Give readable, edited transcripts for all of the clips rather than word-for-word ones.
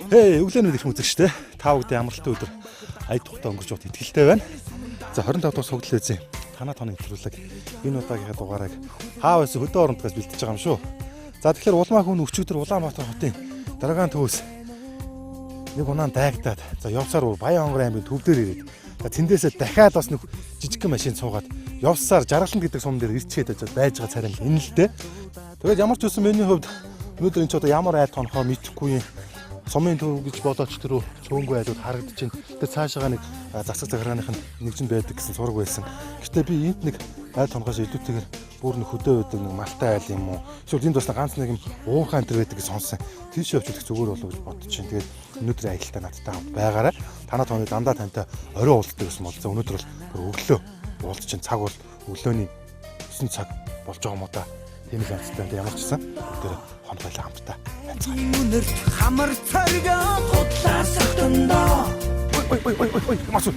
Хей, өглөөний их үзэгчтэй. Та бүдгийн амралтын өдөр ая тухтай өнгөрч явах итгэлтэй байна. За 25 дахь суглал үзье. Танаа тооны нэвтрүүлэг. Энэ удаагийнхаа дугаарыг хаа байсан хөдөө орондоос бэлтэж байгаа юм шүү. За тэгэхээр улмаа хүн өчигдөр Улаанбаатар хотын Дараагаан төвөөс нэг унаан дайгдаад за явсаар Баян хонгор аймгийн төв дээр ирээд за тэндээсээ дахиад бас нэг жижигхэн машин цуугаад явсаар Жаргалан гэдэг сум дээр ирчээд байж байгаа царай энэ л дээ. Тэгээд ямар ч үсэн миний хувьд өнөөдөр энэ ч одоо ямар айл тонхоо мэдхгүй юм. Сумын төв гэж бодооч тэр цөөнгүй айлууд харагдаж байна. Тэгээд цаашаага нэг засаг захиргааных нь нэгжин байдаг гэсэн сураг байсан. Гэхдээ би энд нэг айл тонхоос илүүтэйгээр бүр нэг хөдөө байдаг нэг малтай айл юм уу? Эсвэл энд бас ганц нэг юм уурхай энэ байдаг гэж сонсон. Тийш явж идэх зүгээр болов гэж бодож чинь. Тэгээд өнөөдөр аялалтаа надтай хамт байгаарай. Танаа тооны дандаа тантай орой уулздаг гэсэн бол за өнөөдөр бол өглөө уулз чинь цаг бол өглөөний 9 цаг болж байгаа юм уу та? Тийм л онцтой ямар ч гэсэн тэр хонхойлоо хамтдаа байцгаая. Үнэр хамар царга худлаа сахтандаа. Ой масуу.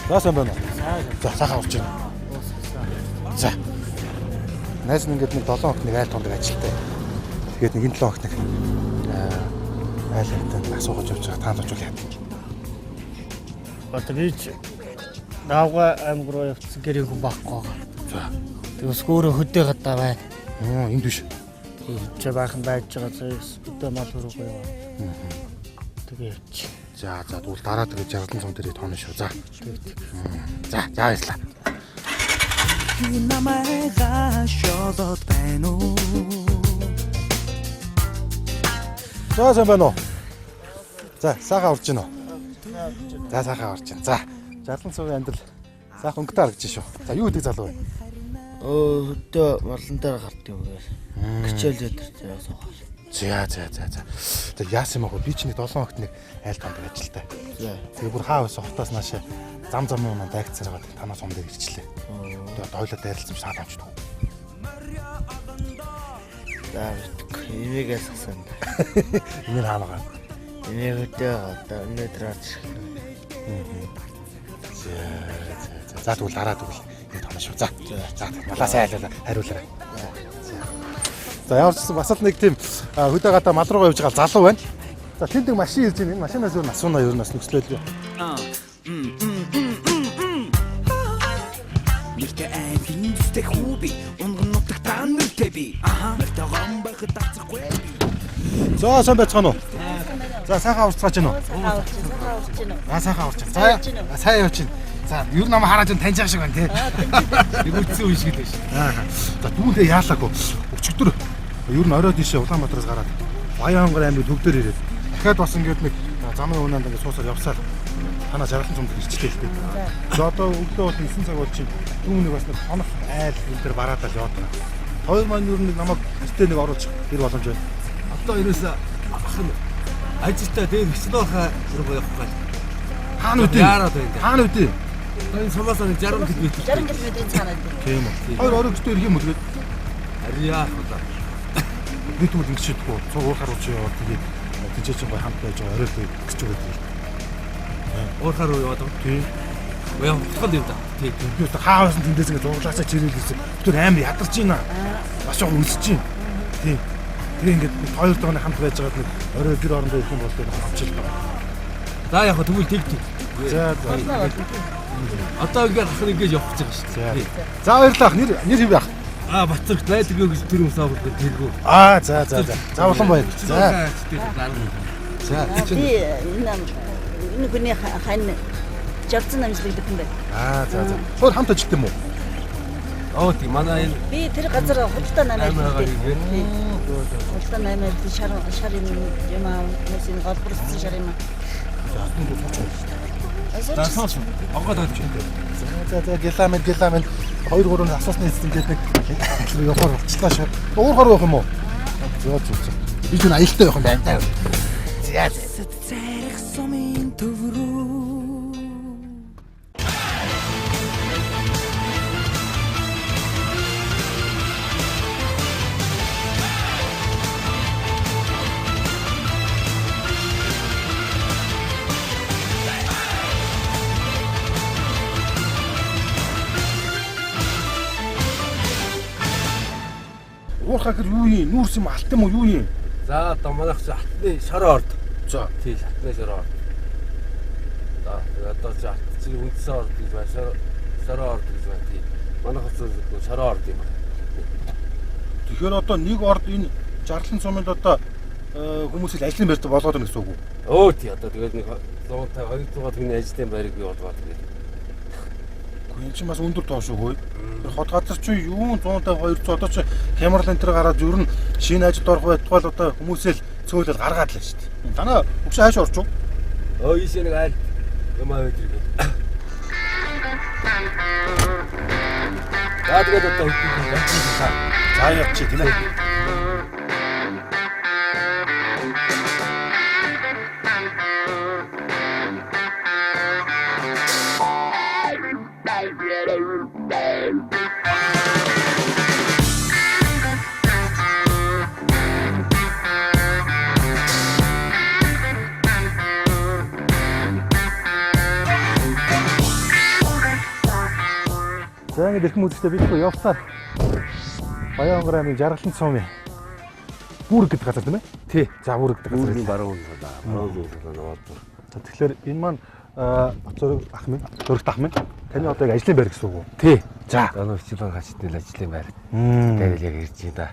Заасан байна. За сахаа авч байна. За. Найс нь ингээд нэг 7 хоног нэг айл тондог ажилтай. Тэгээд нэг 7 хоног нэг айл хэмтэн асуугаж явж байгаа таалж үл яа. Одоо би Наавга аймаг руу явцсан гэрээ хүн байхгүй байгаа. За. Тэгээс өөрөө хөдөө гадаа байна. Энд биш. Чи баахан байж байгаа зэрэгс хөдөө мал хөрөөгөө яваа. Тэгээ явчих. За тэгвэл дараа тэгээ Жаргалан сум дээр тооно шүү. За. За баярлаа. Намайга шолоод байна уу? За байна уу? За сахаа урж гинөө. За сахаа урж гин. За Жаргалан сумын амьдрал сайхан өнгөтэй харагдаж шүү. За юу гэдэг залуу вэ? Хөдөө малан дээр гард юм гээ. Гिचэл өдөртэй суугаад. За. Тэр яасан юм бэ? Би ч нэг 7 хоногт нэг айл тондог ажилтай. Тэгээ бүр хаа байсан хотоос наашаа зам юм дайгцараад танаа сум дээр ирчлээ. Тэгээд дойлоо дайрлсан шал авчдаг. За имигээс асан. Энийг хаанаа. Энийг хөдөө одоо өнөөдөр авч. За тэгвэл дараа тэгвэл энэ тооно шүү. За малаа сайн хариулаарай. За ямар ч гэсэн бас л нэг тийм хөдөө гадаа мал руугаа явж байгаа залуу байна. За тэнд нэг машин ирж байна. Энэ машинаас юу асуунаа юу нас нөхслөө. Мэркэ айлын дэстэй хүүби унган нутаг таанэртэй би. Мэртэ гам байхад тацхгүй. За сайн байцгаана уу? За сайхан урцгааж байна уу? Сайхан урч. За сайн явж байна. За ер нь намайг хараад таньж байгаа шиг байна тий. Нэгүрцэн үе шиг л байна. За дүүлээ яалаагүй. Өчигдөр ер нь орой дишээ Улаанбаатараас гараад Баян хонгор аймгийн төв дээр ирээд дахиад бас ингээд нэг замын унаанд ингээд суусаар явсаар танаа Жаргалан сум дээр ирчихлээ л дээ. За одоо өглөө бол 9 цаг болж чинь түүнийг бас нэг хонох айл энэ төр бараадал яваад байна. Хоёр маань ер нь нэг намайг гэртээ нэг оруулах гэр боломж байна. Одоо ерөөсөө ажилтаа дээр өчнөөхөө руу явах гал. Хаана үдээ? Яарад байна. Хаана үдээ? Энэ сумаас нэг 60 км. 60 км-ийн цаанаа. Тийм үү. Хоёр орой гэртээ ирэх юм уу тэгээд? Арьяа худаа. Би тэгвэл ингэчихдээ цуг уурхаар ууч яваад тэгээд тийч чинь гой хамт байж байгаа орой л гэж өгöd. Уурхаар руу яваад байгаа. Тийм. Яа хутгал юм да. Тийм. Би одоо хаавсан тэндээс ингэ зурлаасаа чирээлсэн. Тэр амар ядарч байна. Маш их үлсэж байна. Тийм. Тэгээ ингээд хоёр дооны хамт байж байгаад нэг орой гэр орондоо ирэх юм бол тэгээд хамчил байна. За яг хөө тэгвэл тэг. За. Одоо ингээд ах ингэж явах гэж байгаа шүү. За баярлалаа. Нэр хэв яах? Батцагт найд өгөө гэж тэр юмсаа бүгд тэргүү. За. За улам баяр. За. Би энэ хүний хань жавцсан амжилт гэдэг юм байна. За. Хөр хамт ажилт юм уу? Оо тийм манай энэ Би тэр газар худалдаа намайг хийдэг. Худалдаа намайг шар юм аа нэсийн голборсон шар юм. За сууч. Огоод авч. За гэлэмэн 2-3 асуусны эцэст ингээд нэг явахаар болчихлаа шүү. Уурхаар явах юм уу? За. Би ч аялалтай явах юм байна. За. Царих сумын төв рүү Уурхаа гэр юу юм? Нүүрс юм алт юм уу юу юм? За одоо манайх чи алтны шороо орд. За. Тий, алтны шороо орд. За одоо чи алт чи үндсэн орд гэж байна. Шороо орд гэж байна. Тий. Манайх ч шороо орд юм байна. Тэгэхээр одоо нэг орд энэ Жарлан суманд одоо хүмүүсийг ажлын байрт болгоод байна гэсэн үг үү? Өө тий одоо тэгээд нэг 150 200 төгрөгийн ажлын байрыг бий болгоод тэгээд. Гэхдээ энэ чинь бас өндөр тоо шүү хөөе. Тэр хот газар чи юу 150 200 одоо чи хямрал энэ төр гараад ер нь шинэ ажилд орох байтугай одоо хүмүүсээ л цөөлөл гаргаад л шүү дээ. Танаа өгшөө хайш орч уу? Өө ийшээ нэг айл юм аваад ирээ. За тэгээд одоо хөтлөж За явчих тийм ээ. За ингэ дэлхэн үзэгчтэй бид хөө явцаар Баянгарын Жаргалан сумын Бүрэг гэдэг газар тийм ээ? Тий. За Бүрэг гэдэг газар. Үүний баруун талаа. За тэгэхээр энэ маань Боцорог ах минь, Зөрөгт ах минь таны одоо яг ажлын байр гэсэн үг үү? Тий. За. Одоо хичээл хашдны ажлын байр. Тэгэл яг ирж байна да.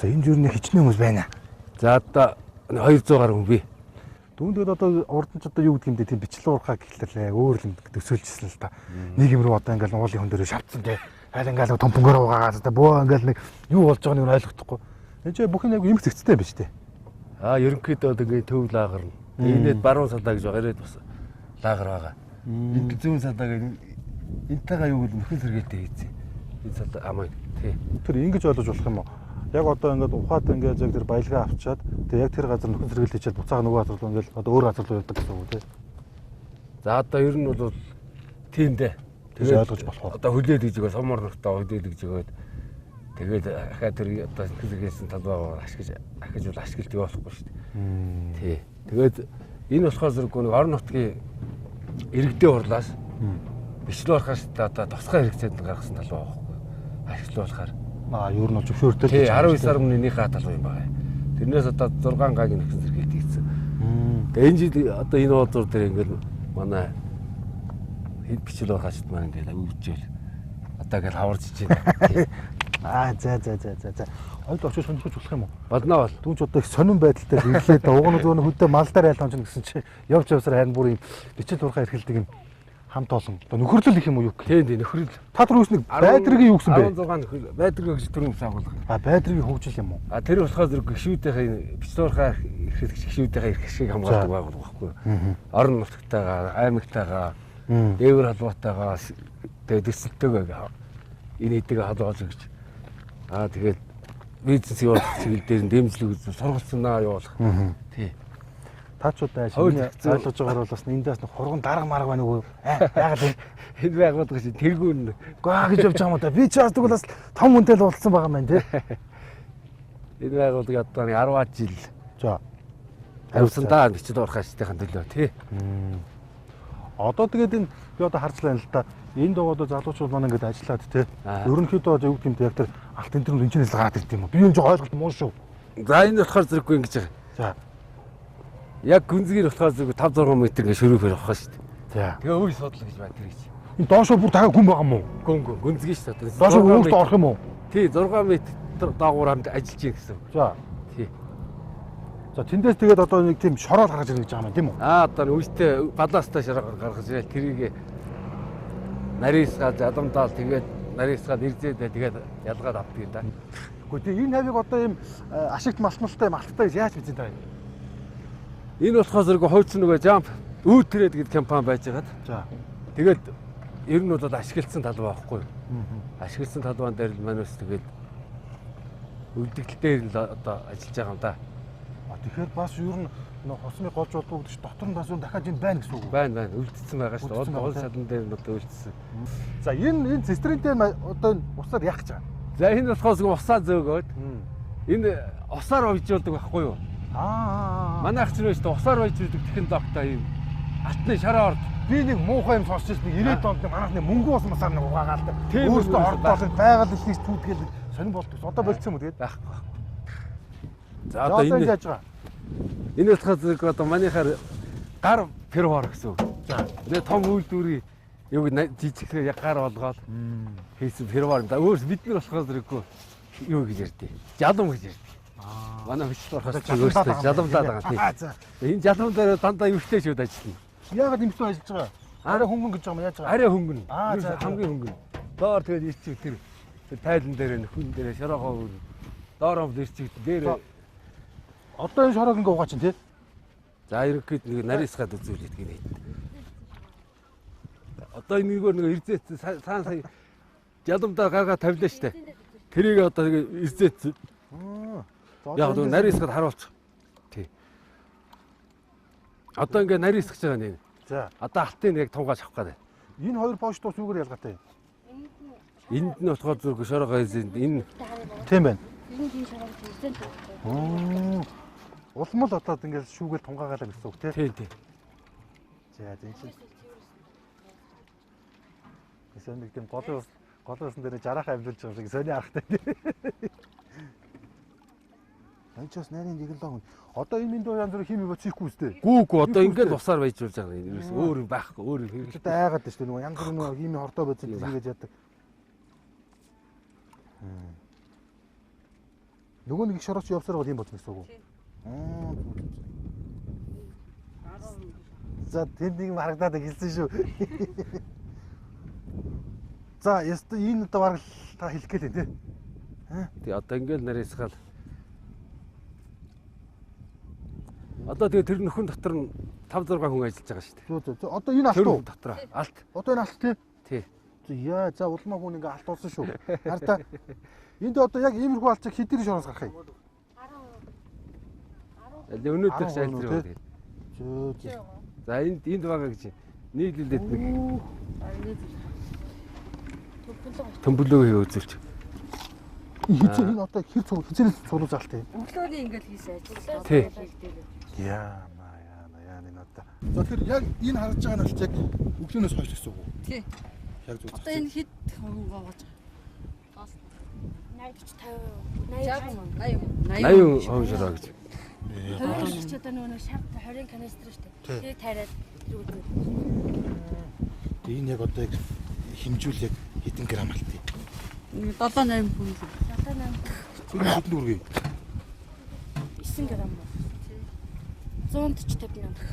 За энэ юу нэг хичнээн хүмүүс байна. За одоо 200 гаруй хүн бий. Түүнгээд одоо урд нь ч одоо юу гэдэг юм бэ? Тийм бичлэг урхаа гэхлээр өөр юм төсөөлжсэн л та. Нэг юм руу одоо ингээл уулын хүн дээрээ шавцсан те. Хайл ингээл томпонгороо угаагаад одоо бөө ингээл нэг юу болж байгааг нь ойлгохгүй. Энд чинь бүх нэг юм зэгцтэй биш те. Ерөнхийдөө тэгээ төв лагар нь. Энэд баруун салаа гэж байгаа ирээд бас лагар байгаа. Энд зүүн салаа гэж энтэйгээ юу гэдэг нөхөн сэргээлтэй хийцээ. Энэ салаа амаа тий. Тэр ингэж ойлгож болох юм уу? Яг одоо ингээд ухаад ингээд яг тэр баялгаа авчаад тэгээ яг тэр газар нөхөн сэргээл хийчихэд буцаага нөгөө газар руу ингээд одоо өөр газар руу явдаг гэсэн үг тий. За одоо ер нь бол тийм дээ. Тэгээ ойлгож болох. Одоо хүлээд гэж байгаа сумар нартаа хүлээд гэж байгаад тэгээд ахаа тэр одоо хэрэгсэн талбай ашиглаж бол ашиглалтыг болохгүй шүү дээ. Тий. Тэгээд энэ болохоор зэрэггүй нэг орон нутгийн иргэдээ хурлаас бичлэг орохоос одоо тусгай хэрэгцээнд гаргасан талбай байхгүй. Ашиглуулахаар. Ер нь зөвшөөрөлтэй. Тий 19 сар өмнөнийхээ талбай юм байна. Тэрнээс одоо 6 гагийн нөхцөл зэрэгэлт хийсэн. Тэгээд энэ жил одоо энэ уулзуур дээр ингээл манай бичлэг орохоос маань ингээл өвчөөл одоо ингээл хаварж байна. За. Ойд очиж сонирхож болох юм уу? Бодноо бол. Түүнч одоо их сонирн байдалтай ирлээ да. Уг нь зөвхөн хөдөө малдаар айлгамж гэсэн чи явж явсаар харин бүр юм бичил урхаа эрхэлдэг юм хамт олон. Одоо нөхөрлөл их юм уу юу гэх? Тийм нөхрөл. Та түр үүс нэг байдргийн юу гэсэн бэ? 16 нөхрөл. Байдргийн гэж төрөмс агуулга. Байдргийн хөгжил юм уу? Тэр болохоор зэрэг гişүүдийнхээ бичлэг урхаа эрхлэгч гişүүдийнхээ эрх ашиг хамгаалдаг байгуулга байхгүй юу? Орон нутгатайгаа, аймагтайгаа, дээвэр халуутайгаа тэгээд төсөлтөөгөө энэ хэдийгээ халуулж гэж. Тэгээд бизнес явуулах чиглэл дээр дэмжлэг үзүүлж сургалтснаа явуулах. Тий. Таачуудаа шинэ ойлгож байгаагаар бол бас эндээс нэг хурган дарга марга байна уу? Яагаад вэ? Энэ байгуулга чинь тэргүүн гаа гэж явж байгаа юм да. Би ч яадаг бол бас том хүнтэй л уулзсан байгаа юм байна тий. Энэ байгуулга одоо 10 жил. За. Хариуцсан даа бичил урахчдын төлөө тий. Одоо тэгээд энэ би одоо харж байна л да. Энд одоо залуучууд маань ингээд ажиллаад тий. Ерөнхийдөө одоо юу гэмт яг тэр алт энэ төр энэчнээс л гараад ирд юм уу? Би энэ жоо ойлголт муу шүү. За энэ болохоор зэрэггүй ингэж байгаа. За. Яг гүнзгийр болохоор зэрэг 5 6 м ингээ шөрөөхөр авах шүү дээ. За. Тэгээ өвс бодлоо гэж байна тэр гэж. Энэ доошоо бүр дахиад хүн байгаа юм уу? Гүнзгий шүү дээ. Доошоо өөртөө орох юм уу? Тий 6 м доогуур хамт ажиллаж гин гэсэн. За. Тий. За тэндээс тэгээд одоо нэг тийм шороо гаргаж ирэх гэж байгаа юм тийм үү? Одоо өвстэй балаастай шороо гаргаж ирэл тэрийг нарийсгаад адамдаал тэгээд нарийсгаад ирзээд тэгээд ялгаад авдаг юм да. Гэхдээ энэ хавийг одоо ийм ашигт малтмалтай малттай гэж яаж бичсэн таа? Энэ болохоос зэрэг хойц нөгөө jump өөтрээд гэдэг компани байж байгаад. За. Тэгээд ер нь бол ашигласан талбай байхгүй юу? Ашигласан талбайн дээр л манайс тэгээд үлдэгдэл дээр л одоо ажиллаж байгаа юм да. Тэгэхээр бас ер нь хосны голж болдог гэж дотор нь бас дахиад энэ байна гэсэн үг үү? Байна. Үлдсэн байгаа шүү дээ. Гол шалан дээр нь одоо үлдсэн. За энэ цистернтэй одоо усаар яах гэж байгаа? За энэ болохоос усаа зөөгөөд энэ усаар ойжуулдаг байхгүй юу? Манай ах чинь шүү дээ усаар ойжуулдаг тэхэн догтой юм. Алтны шараа орд. Би нэг муухай юм сонсч ирсэн. 90-ад онд манайх нэг мөнгө ус масаар нэг угаагаал. Өөртөө ордоол байгаль дэлхийс түүтгэл Сонин болт. Одоо болцсон юм уу тэгээд? байхгүй. За За одоо одоо энэ яаж байгаа? энэ болоход одоо манийхаар гар первор гэсэн үг. За. Тэгээ том үйлдвэрийн юу жижигхэн яг гар болгоод хийсэн первор. Өөрс бид нар болохоор зэрэггүй юу гэж ярьдээ. Жалам гэж ярьдээ. Манай хөшөл орохоос өөрсдөө жаламдаад байгаа тийм. За. Энэ жалам дээр дандаа юутэй шүүд ажиллана. Яагаад имсүү ажиллаж байгаа? Арай хөнгөн гэж байгаа юм яаж байгаа? Арай хөнгөн. Аа, за, за. Хамгийн хөнгөн. Доор тэгээд ирчих тэр тайлан дээр нөхөн дээр шороогоо өөр. Доороо ирчих дээр Одоо энэ шороог ингээ угаа чинь тий? за ерөөд нэг нарийсгаад үзүүлээд гинэ. Одоо энэгээр нэг ирзээц цаана сая жаламдаа гаргаа тавилаа штэ. Тэрийг одоо нэг ирзээц яг нэг нарийсгаад харуулчих. Тий. Одоо ингээ нарийсгаж байгаа нэ. За. Одоо алтын яг тунгааж авах гэдэг. Энэ хоёр поштус юугаар ялгаатай? Энд нь болохоор зүрх шороогоо энэ Тийм байна. Энэ тийм шаргал зүйлсэн. Улмал одоо ингээд шүүгээл тунгаагаалаа гэсэн үг тий? тий. За энэ чинь. Эсвэл нэг тийм голоосон дээр жарахаа амьдулж байгаа шиг сони аргатай тий. Анчаас нарийн дэглээ. Одоо энэ минь доо янз бүр хими боцчихгүй үстэй. Гүүг одоо ингээд усаар баяжуулж байгаа юм. Ерөөс өөр юм байхгүй, өөр юм хэрэглээ. Тэгтээ айгаад шүү дээ. Нөгөө янз бүр нөгөө хими хордоо бодсон тийгээд яадаг. Нөгөө нэг их шорооч явсаар бол юм болно гэсэн үг үү? За тэнд нэг марагдаад хэлсэн шүү. За яста энэ одоо бараг та хэлэх гээл тий. Тий одоо ингээд нарийсгаал. Одоо тэгээ тэр нөхөн дотор нь 5 6 хүн ажиллаж байгаа шүү дээ. Зөө. Одоо энэ алт Тэр уу? дотор алт. Одоо энэ алт тий. Тий. Яа за улмаа хүн ингээ алт болсон шүү. Харин та энд одоо яг иймэрхүү алцыг хэдийн шороос гарах юм? Өнөөдөр шалж байгаа тэгээд. Зөө. За энд байгаа гэж нийлүүлээд нэг төмбөлөө хий үзүүлч. Хизээ энэ одоо хэр хизээс цуглуулж алт юм. Өглөөний ингээл хийсэн ажил. Тий. Яана энэ одоо. За тэгэхээр яг энэ харж байгаа нь алт яг өглөөнөөс хойш гэсэн үг үү? Тий. Яг зүг. Одоо энэ хэд хүн гоогож байгаа. 80 он шороо гэж. Хоёр ч одоо нөгөө шав 20 канистр шүү дээ. Тэр тайраад тэр үзээ. Энэ яг одоо яг хэмжүүл яг хэдэн грамм алт юм? 7-8 хүн л. 7-8. Тэр хэдэн үргээ? 9 грамм. 150 мянга.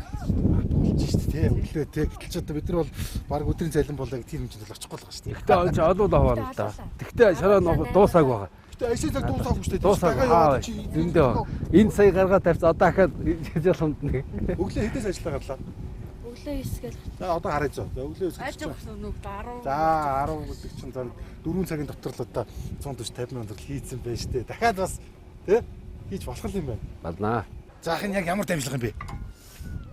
Болж шүү дээ. Өглөө тий. Гэтэл ч одоо бид нар бол баг өдрийн цалин болоо тийм хэмжээнд очихгүй байгаа шүү дээ. Гэтэ он ч олуулаа хаваа л да. Тэгтээ шороо нэг дуусааг байгаа. Гэтэ ажил цаг дуусаагүй шүү дээ. Дуусааг. Зөндөө. Энэ сая гаргаад тавьсан одоо дахиад жижигсонд нэг. Өглөө хэдээс ажиллаа гарлаа? Өглөө 9 гээл. За одоо харъя зөө. За өглөө 9 Ажиг нүг 10. За 10 гэдэг чинь зар 4 цагийн дотор л одоо 140 50 мянга төгрөг хийцэн байж тээ. Дахиад бас тий хийж болох юм байна. Балнаа. Заах нь яг ямар дамжлага юм бэ?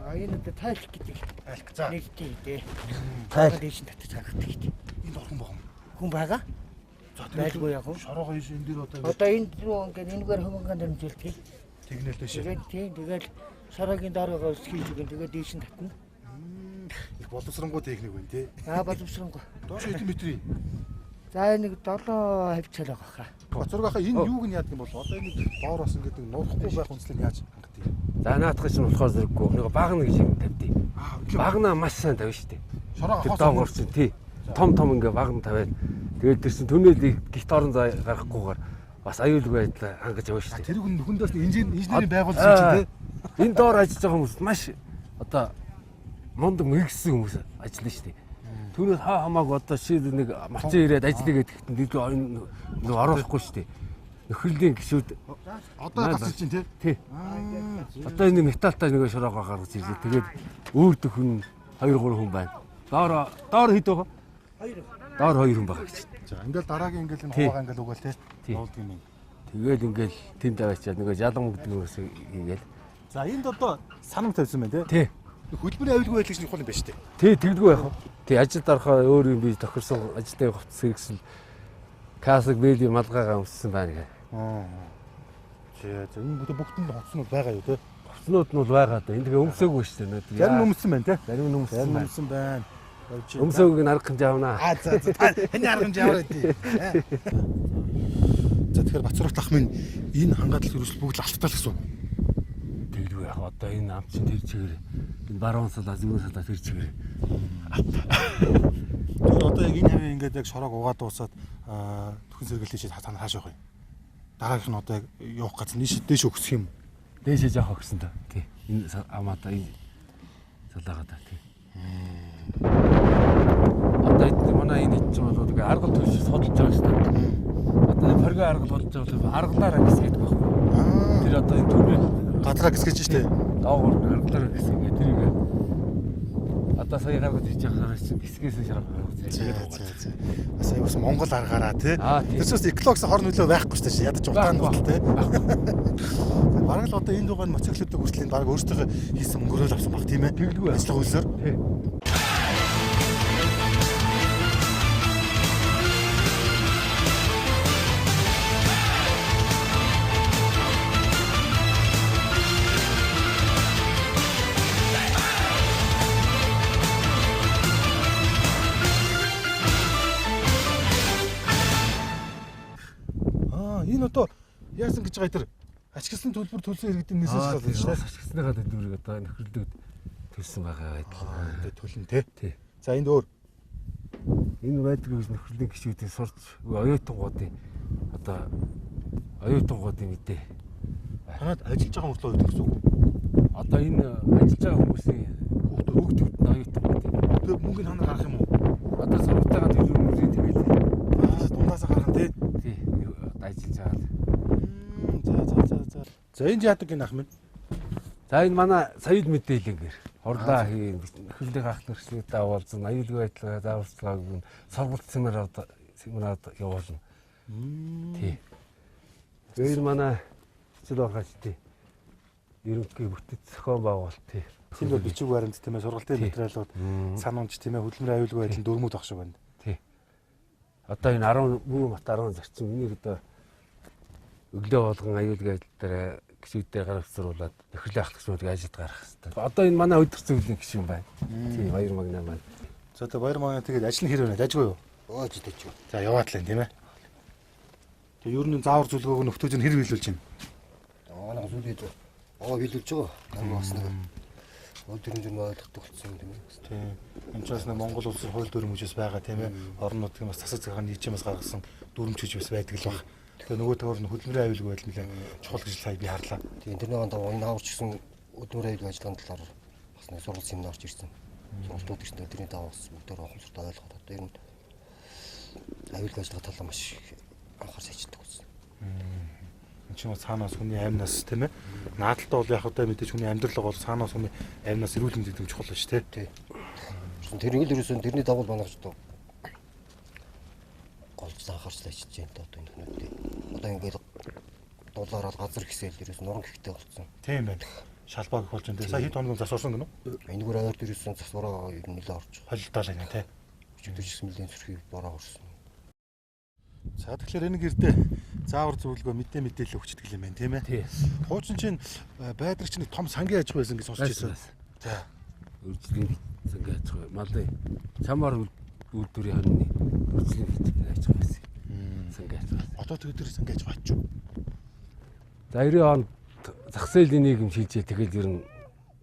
Энэ одоо тайлх гэдэг. Айлх. За Нэгтэй дээ. Тайл дэшин татаж гаргадаг гэдэг. энд орхон бохом. Хүн байгаа? За Байлгүй яг уу. шороогоо ийш энэ дээр одоо Одоо энэ рүү ингээд энэгээр хөнгөн дэмжүүлдэг. тэгнэл дэшээ. Тэгээд тийм тэгэл шорогийн дараагаа хийж өгөн тэгээд дэшин татна. Их боловсронгуй техник байна тий. Боловсронгуй. Доош хэдэн метрийн? За нэг 7 хавцал байгаа хаа. Гоцоргийнхаа энэ юуг нь яадаг юм бол одоо энэ доороос ингээд нуухгүй байх үнслийг яаж хангах юм? За наадах чинь болохоор зэрэггүй. Нэг багна гэж юм тавьдیں۔ Багна маш сайн тавина шүү дээ. Шороогоо Тэр хоос доогоор чинь тий. Том ингээ багна тавиад тэгээд тэр чинь түнэлийг гихт орон зай гаргахгүйгээр бас аюулгүй байдлаа хангаж явна шүү дээ. Тэр хүн нөхөндөөс инженерийн байгуулсан чинь тий. Энэ доор ажиллаж байгаа хүмүүс маш одоо мундаг мэрэгсэн хүмүүс ажиллана шүү дээ. Түүнээс хамаагүй одоо шийд нэг малчин ирээд ажиллая гэдэгт нэг оруулахгүй шүү дээ. Нөхрөлийн гişүүд Одоо гацж чинь тий. тий. Одоо энэ металтай нэг шороогоо гаргаж ирлээ. Тэгээд өөртөө хүн 2 3 хүн байна. Доор хэд байгаа? 2. Доор 2 хүн байгаа гэж. За ингээл дараагийн ингээл энэ Тий. хуваагаа ингээл угаал тий. Тий. Болд юм. Тэгэл ингээл тэнд аваачаад нэг жалан гэдэг юмс хийгээл. За энд одоо санам тавьсан байна тий. Тий. Хөдөлмөрийн аюулгүй байдлыг чинь хол юм байна шүү дээ. Тий, тэгдэггүй яах вэ? Тий, ажил дарахаа өөр юм би тохирсон ажилтны хувцас хэрэгсэн касаг бэли малгайгаа өмссөн байна гэ. За энэ бүгдэнд хоцнууд байгаа юу тий. Хувцнууд нь бол байгаа да. Энд тэгээ өмсөөгүй шүү дээ. Зарим нь өмссөн байна тий. Зарим нь өмссөн байна. Өмссөн байна. Өмсөөг нь арга хэмжээ авнаа. За таны арга хэмжээ ямар байдгийг. Тэгэхээр Бацрагт ах минь энэ хангадлал ерөөсөл бүгд алдтал гэсэн үг. Тэгэлгүй яг одоо энэ ам чинь тэр чигээр энэ баруун салаа зүүн салаа тэр чигээр. Тэгэхээр одоо яг энэ хавийн ингээд яг шороог угаад дуусаад төхөн сэргэлтээ чи тань хааш явах юм. Дараагийнх нь одоо яг явах газар дээш өгсөх юм. Дээшээ жоох өгсөн та. Тий. Энэ амаата энэ салаагаа та тий. Одоо манай энэ ч юм бол тэгээ аргал төлж судалж байгаа шүү дээ. Одоо энэ хоргийн аргал болж байгаа бол аргалаараа гисгээд байхгүй. Тэр одоо энэ түрээ Гадраа гисгэж штэ. доогуур аргалаараа гисгээ тэрийг одоо сая гаргаж хийж байгаа чинь гисгээс шаргах. Бас аюус Монгол аргаараа тий. Тэрсээс экологс хор нөлөө байхгүй шүү дээ. Ядаж утаан бол тий. Бараг л одоо энэ дугаар моциклуудыг хүртэл баг өөрсдөө хийсэн мөнгөөрөө авсан баг тийм ээ. Тэгэлгүй ажлын хөлсөөр. Тий. Энэ одоо яасан гэж байгаа тэр ачигсан төлбөр төлсөн иргэдийн мессеж гаргаж байна шүү дээ. Ачигсныгаа төлбөрийг одоо нөхрөлдөд төлсөн байгаа байдал. Тэгээ төлн тий. Тий. За энд өөр Энэ байдаг гэж нөхрөлийн гишүүдийн сурч оюутангуудын одоо оюутангуудын мэдээ. танад ажиллаж байгаа хүмүүс л оюутан гэсэн үг. Одоо энэ ажиллаж байгаа хүмүүсийн хүүхдүүд нь оюутангууд. Тэгээ мөнгөний ханаа гарах юм уу? Одоо сургалтайгаа төлөв мөрийн тэгээд Дундаасаа гарах нь тий. тий ажиллаж байгаа. За энэ яадаг энэ ах минь. За энэ манай соёл мэдээлэлээр хурлаа хийн, нөхрөлийн ах нөхрөлтэй уулзсан, аюулгүй байдлаа зааварчилгааг өгнө, сургалт семинарууд явуулна. Тий. Тэр манай хичээл байгаач тий. Ерөнхий бүтэц зохион байгуулалт тий. Тэнд бол бичиг баримт тийм ээ, сургалтын материалууд, санамж тийм ээ, хөдөлмөрийн аюулгүй байдлын дөрмүүд ах шиг байна. Тий. Одоо энэ 10 мөн мат 10 зарчим энийг одоо өглөө болгон аюулгүй байдал дээр гişүүдээр гаргацруулаад нөхрөлийн ах гişүүдийг ажилд гаргах хэрэгтэй. Одоо энэ манай өдөр зөвлөлийн гişүүн байна. Тий, баяр магнаа маань. За одоо баяр магнаа тэгээд ажил нь хэр байна? Дажгүй юу? Өөжтэй ч. За яваад л энэ тийм ээ. Тэгээ ер нь заавар зөвлөгөөг нь нөхдөөж хэр биелүүлж байна? Манай зүйлээд биелүүлж байгаа. Гам бас нэг өдөр нь ойлгохдаг болсон юм тийм ээ. Тийм. Энэ ч бас нэг Монгол улсын хууль дүрм хүчээс байгаа тийм ээ. Орон нутгийн бас засаг захааны нийгмээс гаргасан дүрмч хүч бас байдаг л баг. Тэгээ нөгөө төгөр нь хөдөлмөрийн аюулгүй байдал нэлээд чухал гэж сая би харлаа. Тийм тэрний гандаа энэ аварч гисэн өдмөр аюулгүй ажиллагааны талаар бас нэг сургалт семинарч ирсэн. Сургалтууд ирсэн тэрний даваа бас бүгдээр ухамсартай ойлгоод одоо ер нь аюулгүй ажиллагаа талаа маш анхаарч ажилладаг болсон. Энд чинь цаанаас хүний амнаас тийм ээ. Наадталтаа бол яг одоо мэдээж хүний амьдрал бол цаанаас хүний амнаас эрүүл мэндийн дэм чухал шүү дээ. Тэрийг л ерөөсөн тэрний давуу манайч одоо голж анхаарчлаа хийж байна одоо энэ хүмүүстээ. Одоо ингээд дулаараад газар хэсэл ерөөсөн нуран гэхтэй болсон. Тийм байна. Шалбаа гэх болж энэ. Сая хэд хоног засварсан гэнэ үү? Энэгээр аваад ерөөсөн засвараа нэлээд орж. Холилдоо л байна тий. 49 мянган сөрхий бороо орсон. За тэгэхээр энэ гэрдээ заавар зөвлөгөө мэдээлэл өгчдөг юм байна тийм ээ. Тий. Хуучин чинь байдрагч нэг том сангийн аж байсан гэж сонсч байсан. За. Үржлийн сангийн аж ахуй малын чамаар үйлдвэрийн хоньны үржлийн аж ахуй байсан. Сангийн аж ахуй. Одоо тэгээд тэр сангийн аж ахуй ачуу. За 90 онд зах зээлийн нийгэм шилжээ тэгэл ер нь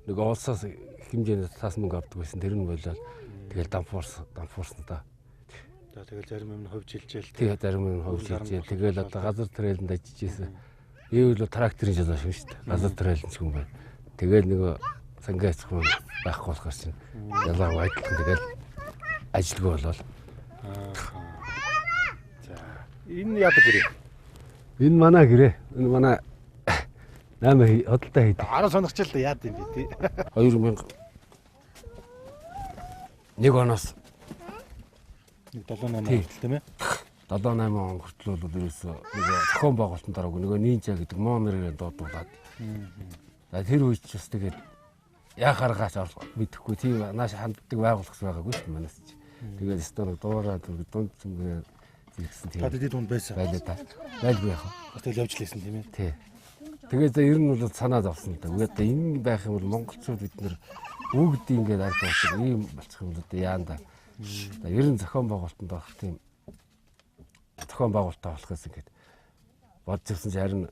нэг улсаас хэмжээний тас мөнгө авдаг байсан. Тэр нь болоод тэгэл дампуурсан та. За тэгэл зарим юм ховж илжээл. Тэгээ зарим нь ховж илжээл. Тэгэл одоо газар тариаланд ажиллаж байсан. Ийвэл тракторын жил шүү дээ. Газар тариалан ч юм байна. Тэгэл нэг сангийн аж ахуй байхгүй болохоор чинь ялаа байдалхан тэгэл ажилгүй болол. За энэ яадаг гэрээ? Энэ манай гэрээ. Энэ манай 8 хөдөлтэй хийдэг. 10 сонирхч л яад юм би тий. 2001 оноос 78 хүртэл тийм ээ. 78 он хүртэл бол ерөөсөө нэг зохион байгуулалтанд дараагүй нөгөө нинжа гэдэг монорыг дуудуулаад. За тэр үед ч бас тэгээд яхаар гаач мэдэхгүй тийм нааш ханддаг байгуулах байгаагүй шүү дээ манайс чи. Тэгээд өстөр дуурайд дунд зэмгээ зэгсэн тийм. Та дэд дунд байсан. Байлаа та. Байлгүй яах вэ? Бас тэгэл явж лээсэн тийм ээ. Тий. Тэгээд за ер нь бол санаад авсан л да. Үгээд энэ байх юм бол монголчууд бид нэр бүгд ингээд ард болчих ийм болчих юм л да яанда. Ер нь зохион байгуулалтанд байх тийм зохион байгуулалтаа болохоос ингээд бодж ирсэн чинь харин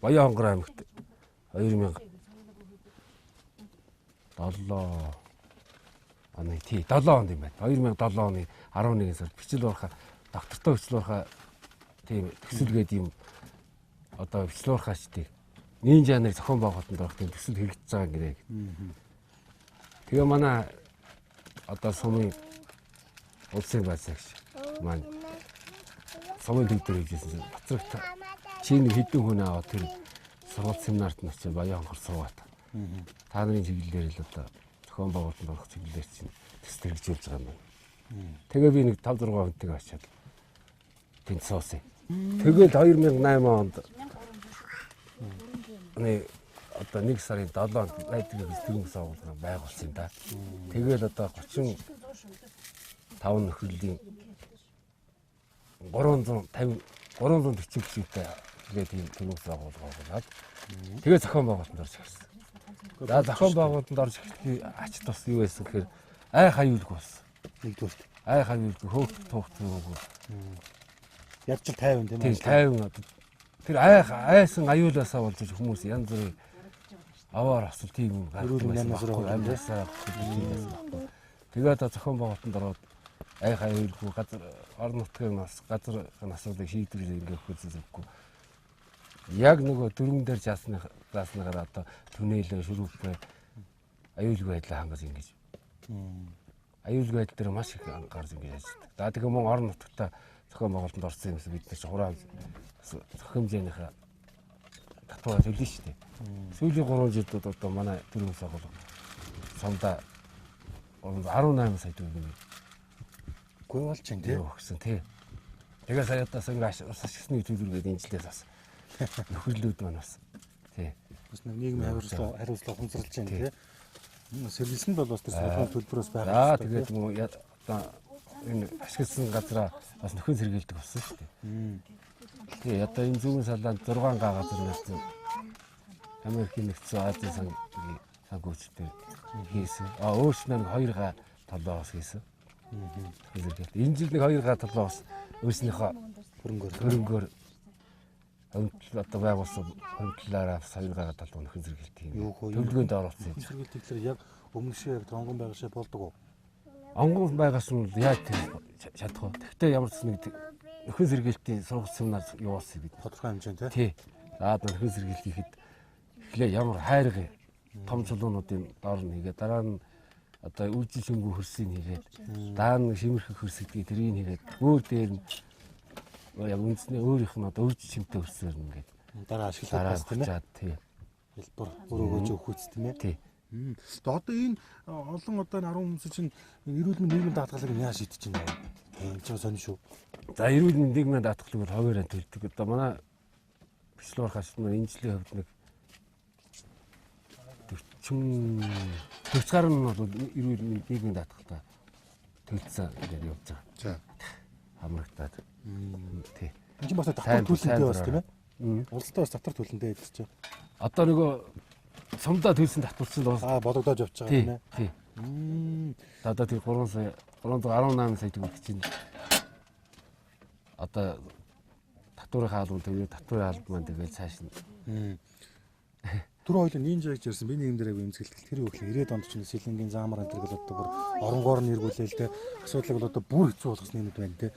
Баянгор аймагт 2007 оны 7 онд юм байна. 2007 оны 11 сард бичил урха доктортой бичил урха тийм төсөлгээд юм одоо бичил урхаачдыг нинжа нар зохион байгуулалтанд орох тийм төсөл хэрэгжиж байгаа гэрээ. Тэгээ манай одоо сумын улсын байцаагч маань сумын төвдөр хийжсэн бацрагт чинь хэдэн хүн аваад тэр сургалт семинарт нь очиж Баянгор суугаад. Та нарын чиглэлээр л одоо зохион байгуулалтанд орох чиглэлээр чинь төсөл хэрэгжүүлж байгаа юм байна. Тэгээ би нэг 5-6 хүнтэйгээ очиад тэнд суусан. Тэгээд 2008 онд одоо 1 сарын 7-нд найдварыг төрөмс агуулгыг байгуулсан юм да. Тэгээд одоо 35 нөхрөлийн 340 гишүүнтэй тэгээд тийм төрөмс агуулга байгуулад тэгээд зохион байгуулалтанд орж ирсэн. За зохион байгуулалтанд орж ирэхдээ ач тус юу байсан гэхээр ай хаюулгүй болсон. Нэгдүгээр. Ай хаюулгүй хөөх туухцгүй. Яг ч 50 тийм үү? 50 одоо тэр айсан аюулаасаа болж хүмүүс янз бүрийн аваар асуулт тийм амьдсаа. Тэгээд одоо зохион байгуулалтанд ороод ай хаюулгүй газар орон нутгийн газар асуудлыг шийдвэрлэх ингээд хөлзөхгүй. Яг нөгөө дөрмөн дээр жаасныгаар одоо түнэлээ шүрүүпээ аюулгүй байдлаа хангаж ингэж. Аюулгүй байдал дээр маш их анхаарч ингэж ажилладаг. За тэгээ мөн орон нутгата зохион байгуулалтанд орсон юмс бид нар ч хураан зохиомжийнхаа татвараа төлнө шүү дээ. Сүүлийн 3 жилдүүд одоо манай төрөмс агуулга сандаа 18 сая төгрөг үгүй болж байна тийм өгсөн тий. Тэгээ саяатаас ингээд ус ашигсны төлөвлөгөөд энэ жилээс бас нөхөрлөлүүд маань бас тий. Бас нийгмийн хариуцлага хөнцөрлж байна тий. Сервисэнд бол бас тэр салбарын төлбөрөөс байгаа. Тэгээд одоо энэ ашигласан газараа бас нөхөн сэргийлдэг болсон шүү дээ. Тэгээ одоо энэ зүүн салаанд 6 газар нэрсэн Америкийн нэгдсэн Азийн санхүүжилтээр хийсэн. Өөрснөө нэг 2 га толгоос хийсэн. Энэ жил нэг 2 га толгоос өөрснийхөө хөрөнгөөр одоо байгуулсан хөндлөлөөр 2 га толгоо нөхөн сэргийлт хийм. Төлөвлөгөөнд оруулсан. Сэргийлт тэгэхээр яг өмнө шиг яг тонгон байгаа шиг болдог уу? Онгон байгаас нь яаж чадах вэ? Тэгтээ ямар ч нэг нөхөн сэргийлтийн сургалт семинар явуулсан бид. Тодорхой хэмжээнд тий. За нөхөн сэргийлт хийхэд эхлээ ямар хайрга том чулуунуудын доор нь хийгээд дараа нь одоо үйлчил шөнгө хөрсийг хийгээд даана шимэрхэг хөрсөдгийг тэрийг хийгээд өөр дээр нь яг үндэснээ өөрийнх нь одоо үйлчил шимтэй хөрсөөр ингээд дараа ашиглаад тийм ээ. Тий. Хэлбэр өрөөгөөж өгөхүүц тийм ээ. Тий. Тэгээ одоо энэ олон одоо 10 хүмүүс чинь эрүүл мэндийн нийгмийн даатгалыг яаж шийдэж байна? Тийм ч сонь шүү. За эрүүл мэндийн нийгмийн даатгалыг бол ховээраа төлдөг. Одоо манай бичлэг урхаач нар энэ жилийн хувьд нэг 40 гаруй нь бол эрүүл мэндийн нийгмийн даатгалтай төлсөн гэж явж байгаа. За. Хамрагтаад. Тий. Энэ ч бас татвар төлөнтэй бас тийм ээ. Улстай бас татвар төлөнтэй гэдэг чинь. Одоо нөгөө сумдаа төлсөн татварчин дуус бологдоод явж байгаа тийм ээ. Тий. Одоо тэр 318 сая төгрөг чинь одоо татварын хаалганд төлөө татварын хаалт маань тэгэл цааш нь. Түр хоёлын нинжа гэж ярьсан би нэг юм дээр эмзэглэл тэр өглөө 90-ад онд чинь сэлэнгийн заамар энэ төр бол одоо бүр оронгоор нэргүүлээл те асуудлыг бол одоо бүр хэцүү болгосон юм байна те.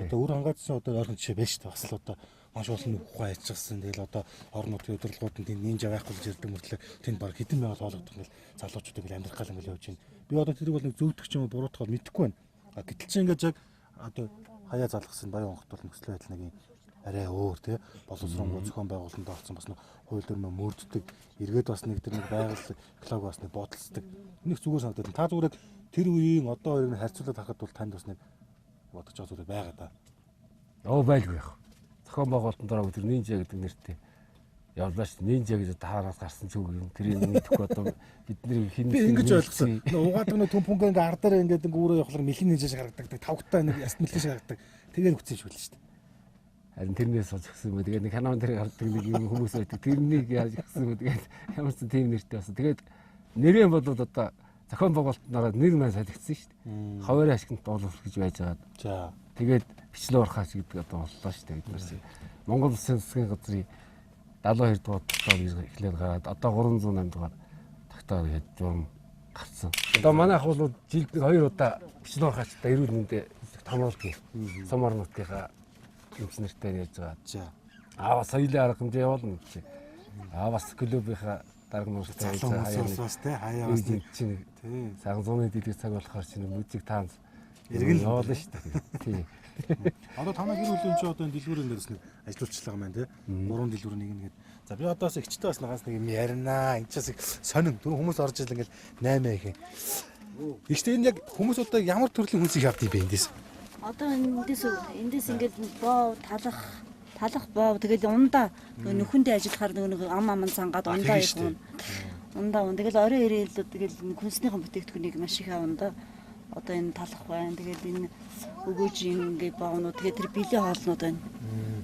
Одоо өөр хангаацсан одоо ойрхон жишээ байж та бас л одоо маш олон ухаан ажилласан. Тэгэл одоо орон нутгийн удирдлагууд нь тэнд нинжа байхгүй гэж ярьдаг мөртлөө тэнд баг хэдэн мянган хоолойдох ингээл залуучуудыг ингээл амьдрах гал ингээл явж байна. Би одоо тэрийг бол нэг зөвдөх ч юм уу буруутгах мэдэхгүй байна. Гэтэл чи ингээд яг одоо хаяа залгасан баян онгот бол нөхцөл байдал нэг юм арай өөр тий боловсрон зохион байгуулалтанд орсон бас нэг хууль дүрмээ мөрддөг эргээд бас нэг тэр нэг байгаль эколог бас нэг бодолцдог нэг зүгээр санагдаад та зүгээр тэр үеийн одоо хоёрыг харьцуулаад харахад бол танд бас нэг бодож байгаа зүйл байгаа да. Оо байлгүй яах. Зохион байгуулалтанд ороо тэр нинжа гэдэг нэртэй явлаа шүү. Нинжа гэж таараас гарсан ч үг юм. Тэрийг мэдэхгүй одоо бидний хин би ингэж ойлгосон. Угаадаг нэг төмпөнгөө ингээ ардаар ингээд ингээ өөрөө явахлаар мэлхий нинжа шиг харагдаг. Тавгтай нэг яст мэлхий шиг харагдаг. Тэгээд үтсэн шүү л шүү дээ. Харин тэрнээс болж гисэн юм. Тэгээд нэг канал дээр гардаг нэг юм хүмүүс байдаг. Тэрнийг яаж гисэн юм. Тэгээд ямар ч тийм нэртэй болсон. Тэгээд нэрэн бол одоо зохион байгуулалтнаараа нэг маань солигдсон шүү дээ. Ховрын ашигт олох гэж байж байгаа. За. Тэгээд бичлэн урхаач гэдэг одоо боллоо шүү дээ биднээс. Монгол Улсын засгийн газрын 72 дугаар тогтоог эхлээд гараад одоо 308 дугаар тогтоог хийж журам гарсан. Одоо манайх бол жилд 2 удаа бичлэн урхаачтай эрүүл мэндэ томруулдаг. Сумар нутгийнхаа инженертэй яаж байгаа. За. Бас соёлын арга хэмжээ явуулна гэж. Бас клубийнхаа дарга нууртай бас те хаяа бас чинь тий. саган зууны дэлгэр цаг болохоор чинь мужик таанц Иргэн явуулна шүү дээ. Тий. Одоо танаа гэр бүлийн чи одоо энэ дэлгүүрийн дээрс нэг ажиллуулчихлаа юм байна те. 3 дэлгүүр нэг нэгээд. За би одоос ихчтэй бас нагаас нэг юм ярина. Эндчээс сонин түр хүмүүс орж ил ингээл 8 их. Ихтэй энэ яг хүмүүс одоо ямар төрлийн хүнсийг авдгийг бэ эндээс? Одоо эндээс ингээд боо талах боо тэгэл ундаа нөхөндөө ажиллахаар нэг ам цангаад ундаа юм. Ундаа тэгэл орой ирээл тэгэл хүнснийхэн бүтээгдэхүүнийг маш их авна. Одоо энэ талах байна. Тэгэл энэ өгөөжийн ингээ боонууд тэгээ тэр бэлээ хоолнууд байна.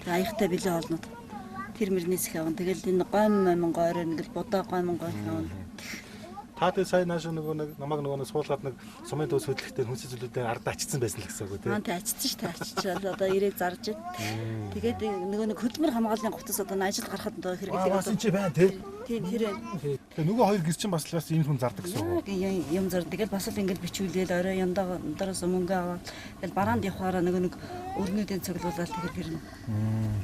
Тэгээ аяхтай бэлээ хоолнууд. Тэр мөрнээс их авна. Тэгэл энэ гойн гойроо ингээл будаа гойн авна. Та тэр сайн нааш нэг намайг нэг суулгаад нэг сумын төс хөдлөхтэй хүнсээ зүйлүүдээр ардаа ачсан байсан л гэсэн үг тийм. Тэ ачсан ш та аччихвал одоо ирээд зарж байна. Тэгээд нөгөө нэг хөдөлмөр хамгааллын гутас одоо ажил гарахад одоо хэрэглэдэг. Бас энэ ч байна тийм. Тийм тэр. Тэгээ нөгөө хоёр гэр чинь бас ийм хүн зардаг гэсэн үг. Юм зар тэгэл бас л ингээд бичүүлээд орой яндаа дараас мөнгө аваад тэгэл бараанд явахаараа нэг өрнөдийн цоглуулаад тэгэл гэрнэ.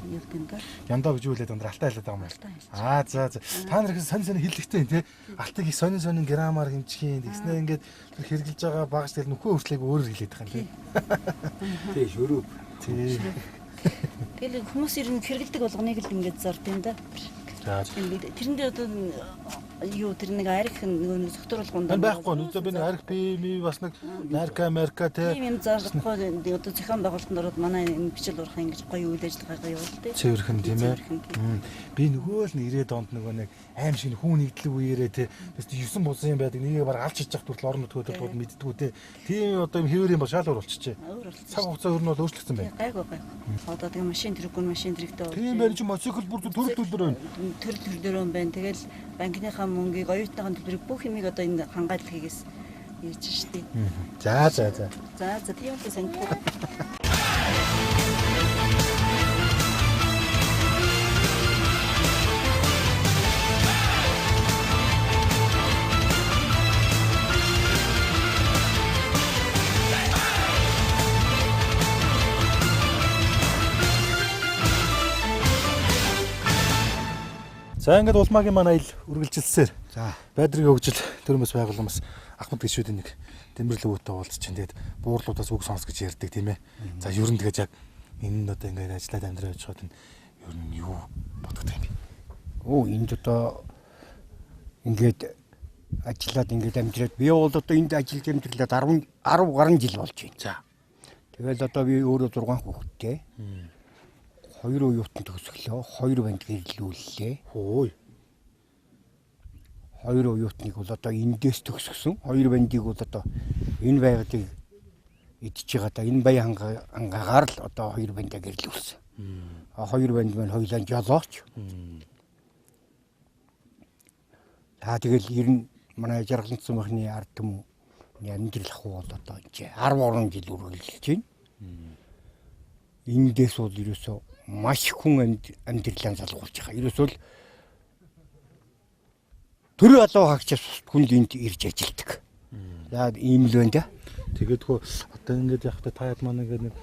Юу гэдэг вэ? Яндаа bijүүлээд өндөр алтаа хэлээд байгаа юм байна. За. Та нар их сонь хэллэгтэй тий. Алтыг их сонин грамаар хэмжихийн тэгснээр ингээд хэрэгжилж байгаа багш тэгэл нөхөө хүртлээг өөрөөр хэлээд байгаа юм тий. Тий шөрөө. Тий. Тэгэл хүмүүс ер нь хэрэгэлдэг болгоныг л ингээд зард юм да. За. Тэрэндээ одоо юу тэр нэг арх нэг зөвхөрлгонд байхгүй нүдэ би нэг арх би бас нэг Америка тий. Тийм юм зарлахгүй одоо зохион байгуулалтанд ороод манай энэ бичил урах ингэж гоё үйл ажиллагаагаа явуулдаг. Цэвэрхэн тийм ээ. Би нөгөө л 90-ад онд нөгөө нэг аим шиг хүн нэгдлэг үеэрээ тий. Тэс 9 бузын юм байдаг. Нэгийг баг авч иччих хүртэл орон нутгууд бол мэддгүү тий. Тийм одоо юм хэвээр юм ба шал өөрчлөжээ. Цаг хугацаа өөр нь бол өөрчлөгдсөн байна. Гайгүй. Одоо тэгээ машин тэрэгтэй. Тийм байна чи мотоцикл бүр төр байна. Төр юм байна. Тэгэл банкныхаа мөнгийг оюутныхаа төлбөрийг бүх юмыг одоо энэ хангаал хийгээс хийж штий. За. За тийм үү санагдав. За ингээд улмаагийн маань аялал үргэлжилсээр. За. Байдрыг хөгжил төрөмс байгууламжаас Ахмад гишүүдийн нэг тэмдэглэл өвөтөө уулзч чинь тэгээд буурлуудаас үг сонс гэж ярьдаг тийм ээ. За ер нь тэгээд яг энэ нь одоо ингээд ажиллаад амьдраа явж хаад энэ ер нь юу бодогдох юм бэ? Энд одоо ингээд ажиллаад ингээд амьдраад би бол одоо энд ажиллаж амьдралаад 10 гаруй жил болж байна. За. Тэгэл одоо би өөрөө 6 хүүхэдтэй. 2 оюутан төгсглөө, 2 банд гэрлүүллээ. Хөөе. 2 оюутныг бол одоо эндээс төгсгсөн. 2 бандыг бол одоо энэ байгалыг идж байгаа да энэ бая хангаагаар л одоо 2 бандаа гэрлүүлсэн. 2 банд маань хоёулаа жолооч. Тэгэл ер нь манай жаргалцсан махны ард түмэн амьдрал ах бол одоо 10 орон жил үргэлжилж байна. Эндээс бол ерөөсөө маш хүн амьдралаа залгуулж байгаа. Ерөөсөө л төр алуу хаагчаас хүн энд ирж ажилладаг. За ийм л байна да. Тэгээд хөө одоо ингээд явахдаа та яд маань ингээд нэг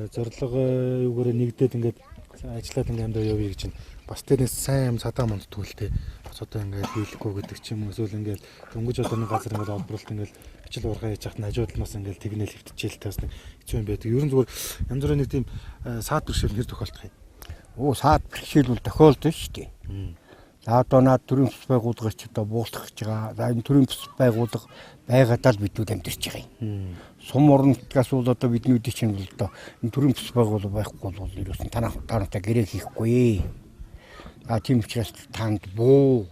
зорилго юугаар нэгдээд ингээд ажиллаад ингээд амьдраа явъя гэж байна. Бас тэрнээс сайн юм цадаа монд тгүүлтэй. Бас одоо ингээд хийлэхгүй гэдэг ч юм уу эсвэл ингээд дөнгөж одоо нэг газар ингээд олборлолт ингээд бичил уурхаа хийж хахад хажууд нь бас ингээд тэгнэл хөвтчихэл тас нэг хэцүү юм байдаг. Ерөн зүгээр янз бүрийн нэг тийм саад бэрхшээл нэр тохиолдох юм. Саад бэрхшээл бол тохиолдсон шүү дээ. За одоо наад төрийн бүс байгууллагч одоо буулгах гэж байгаа. За энэ төрийн бүс байгууллага байгаадаа л бидүүд амьдарч байгаа юм. Сум орнотгаас бол одоо биднүүдийн чинь бол одоо энэ төрийн бүс байгууллага байхгүй бол ерөөсөн танахтай гэрээ хийхгүй. Тийм учраас танд буу.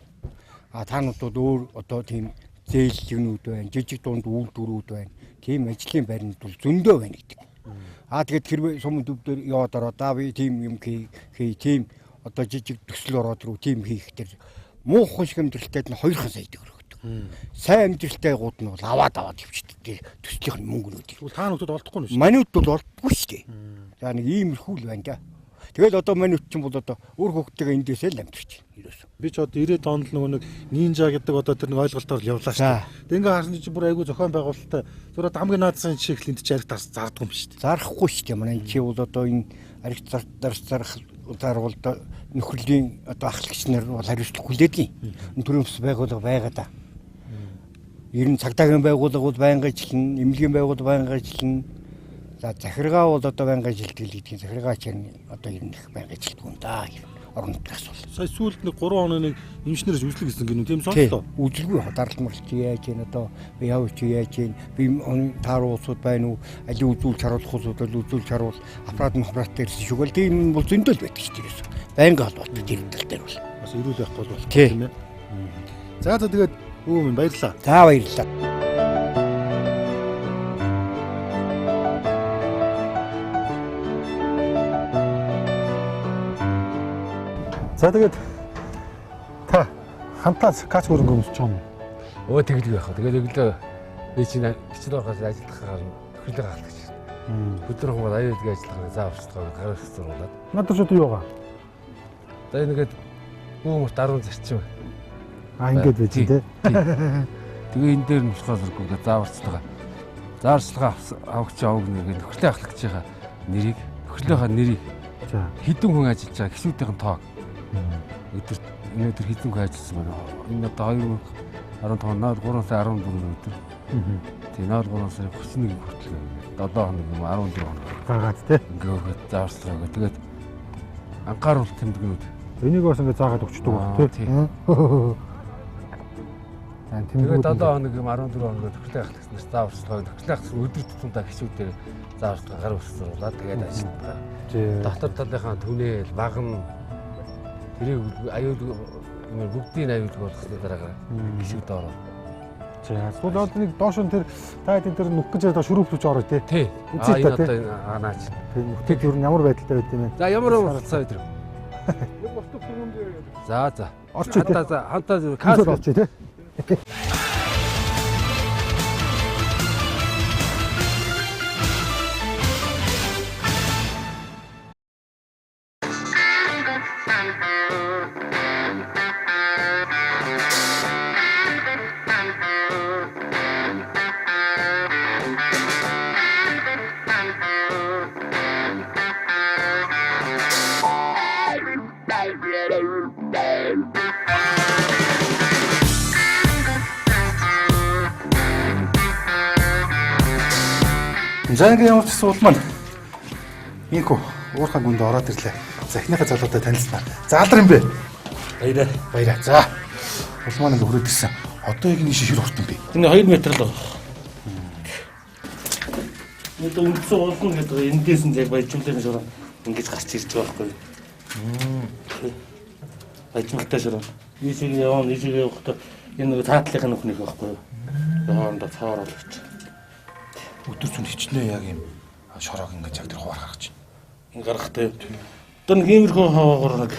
Таанууд өөр одоо тийм зээлжгнүүд байна, жижиг дунд үйлдвэрүүд байна. Тийм ажлын байрнууд бол зөндөө байна гэдэг. Тэгээд хэрвээ сум төвдөр яваад ороо да би тийм юм хий тийм одоо жижиг төсөл ороод руу тийм хийх тэр муухай шиг амьдралтай нь 2 сая төгрөг өгдөг. Сайн амьдралтай гууд нь бол аваад хөвчтдээ төслийнх нь мөнгөнүүдийг. Тэгвэл та нөхдөд олдохгүй нь шүү. Манайд бол олдохгүй шүү дээ. За нэг иймэрхүү л байна да. Тэгэл одоо манайд чинь бол одоо өөр хөвгтэйгээ эндээсээ л амьдэрч байна. Ерөөсөө. Би ч одоо 90-ад онд нөгөө нэг нинжа гэдэг одоо тэр нэг ойлголтоор л явлаа шүү дээ. Тэг ингээ харсан чинь бүр айгүй зохион байгуулалттай зураад хамгийн наадсан шиг л энд чи ариг зарддаг юм шүү дээ. Зарахгүй шүү дээ. Манай чи бол одоо энэ ариг зарах зарвал нөхрөлийн одоо ахлагч нар бол хариуцлага хүлээдэг. Энэ төрийн ус байгууллага байгаа да. Ер нь цагдаагийн байгууллага бол байнга ажиллана, эмнэлгийн байгууллага байнга ажиллана. За захиргаа бол одоо байнга ажилтдаг л гэдгийг захиргаа чинь одоо ер нь их байнга ажилтдаг юм да. Орон нутгаас бол. Сая сүүлд нэг 3 хоног нэг инженерс үзлэг гэсэн гэнэ тийм сонслоо. Үзэлгүй даралмарлч яаж гэн одоо явж яаж гэн би тааруу улсууд байна уу? Али үзүүлж харуулах улсууд бол үзүүлж харуул аппарат ирсэн шиг бол тийм бол зөндөл байдаг ч тийм. Байнга холбоотой тэр тал дээр бол. Бас ирүүл байхгүй бол тийм ээ. За тэгээд минь баярлаа. За баярлалаа. За тэгээд та хамтаа кач хөрөнгө өмсөж байгаа юм. Өө тэгэлгүй яах вэ? Тэгээд өглөө би чинь бичил орохоос ажиллахаар төхөрлөг халтаж. Өдөр хонгод аюулгүй ажиллах зааварчилгаа гаргах зурулаад. Надад ч юу байгаа. За ингээд хүмүүст 10 зарчим. Ингээд байж тий. Тэгээ энэ дээр нь болохоор зэрэг зааварчилгаа. Зааварчилгаа авахч авах нэг нөхөртэй ахлагчийнхаа нэрийг, нөхөрлийнхаа нэрийг. За хэдэн хүн ажиллаж байгаа гişүүдийн тоог. Өнөөдөр хэдэн хүн ажилласан байна. Энэ одоо 2015 наад 3 сарын 14 өдөр. Тийм наад 3 сарын 31 хүртэл 7 хоног юм 14 хоног. Гаргаад тий. Ингээд зааварчилгаа. Тэгээд анхааруулт тэмдгэнүүд. Энийг бас ингээд заагаад өгчдөг баг тий. Тэгээд 7 хоног юм 14 хоног төгсөлтэй ахлагчнаас зааварчилгаа. Төгсөлтэй ахлагч өдөр тутамдаа гişүүдээр зааварчилгаа гаргаж сурулаад тэгээд ажилладаг. Дотор талынхаа түнээл багна тэрийг аюул бүгдийн аюулгүй болгосны дараа гişүүд ороо. За сүүл одоо нэг доош нь тэр та хэд тэр нүх гэж одоо шүрүүплж ороо тий. Тий. Энэ одоо анаач. Тэд юу ямар байдалтай байд юм бэ? За ямар болцоо өдөр. За. Орчих тий. Хантаа касс орчих тий. За ингээд ямар ч суул маань инхүү уурхай гүнд ороод ирлээ. За эхнийхээ залуутай танилцсан. Заалдар юм бэ? Баяраа. За. Ус маань ингээд хүрээд ирсэн. Одоо яг энэ шишэр хурд юм бэ? Энэ 2 метр л байна. Нэг үндсэн уулын гэдэг эндээс нь яг баяжуулсан шороо ингэж гарч ирж байгаа байхгүй юу? Баяжмалтай шороо. Ийшээ яваа, ийшээ явахдаа энэ цаатлынхаа нөхнийх байхгүй юу? Хоорондоо цаар олж. Өдөр зүн хичнээн яг юм шороог ингээд яг тэр хуваар гаргаж байна. Энэ гарахтай. Одоо нэг иймэрхүү хаваагаар нэг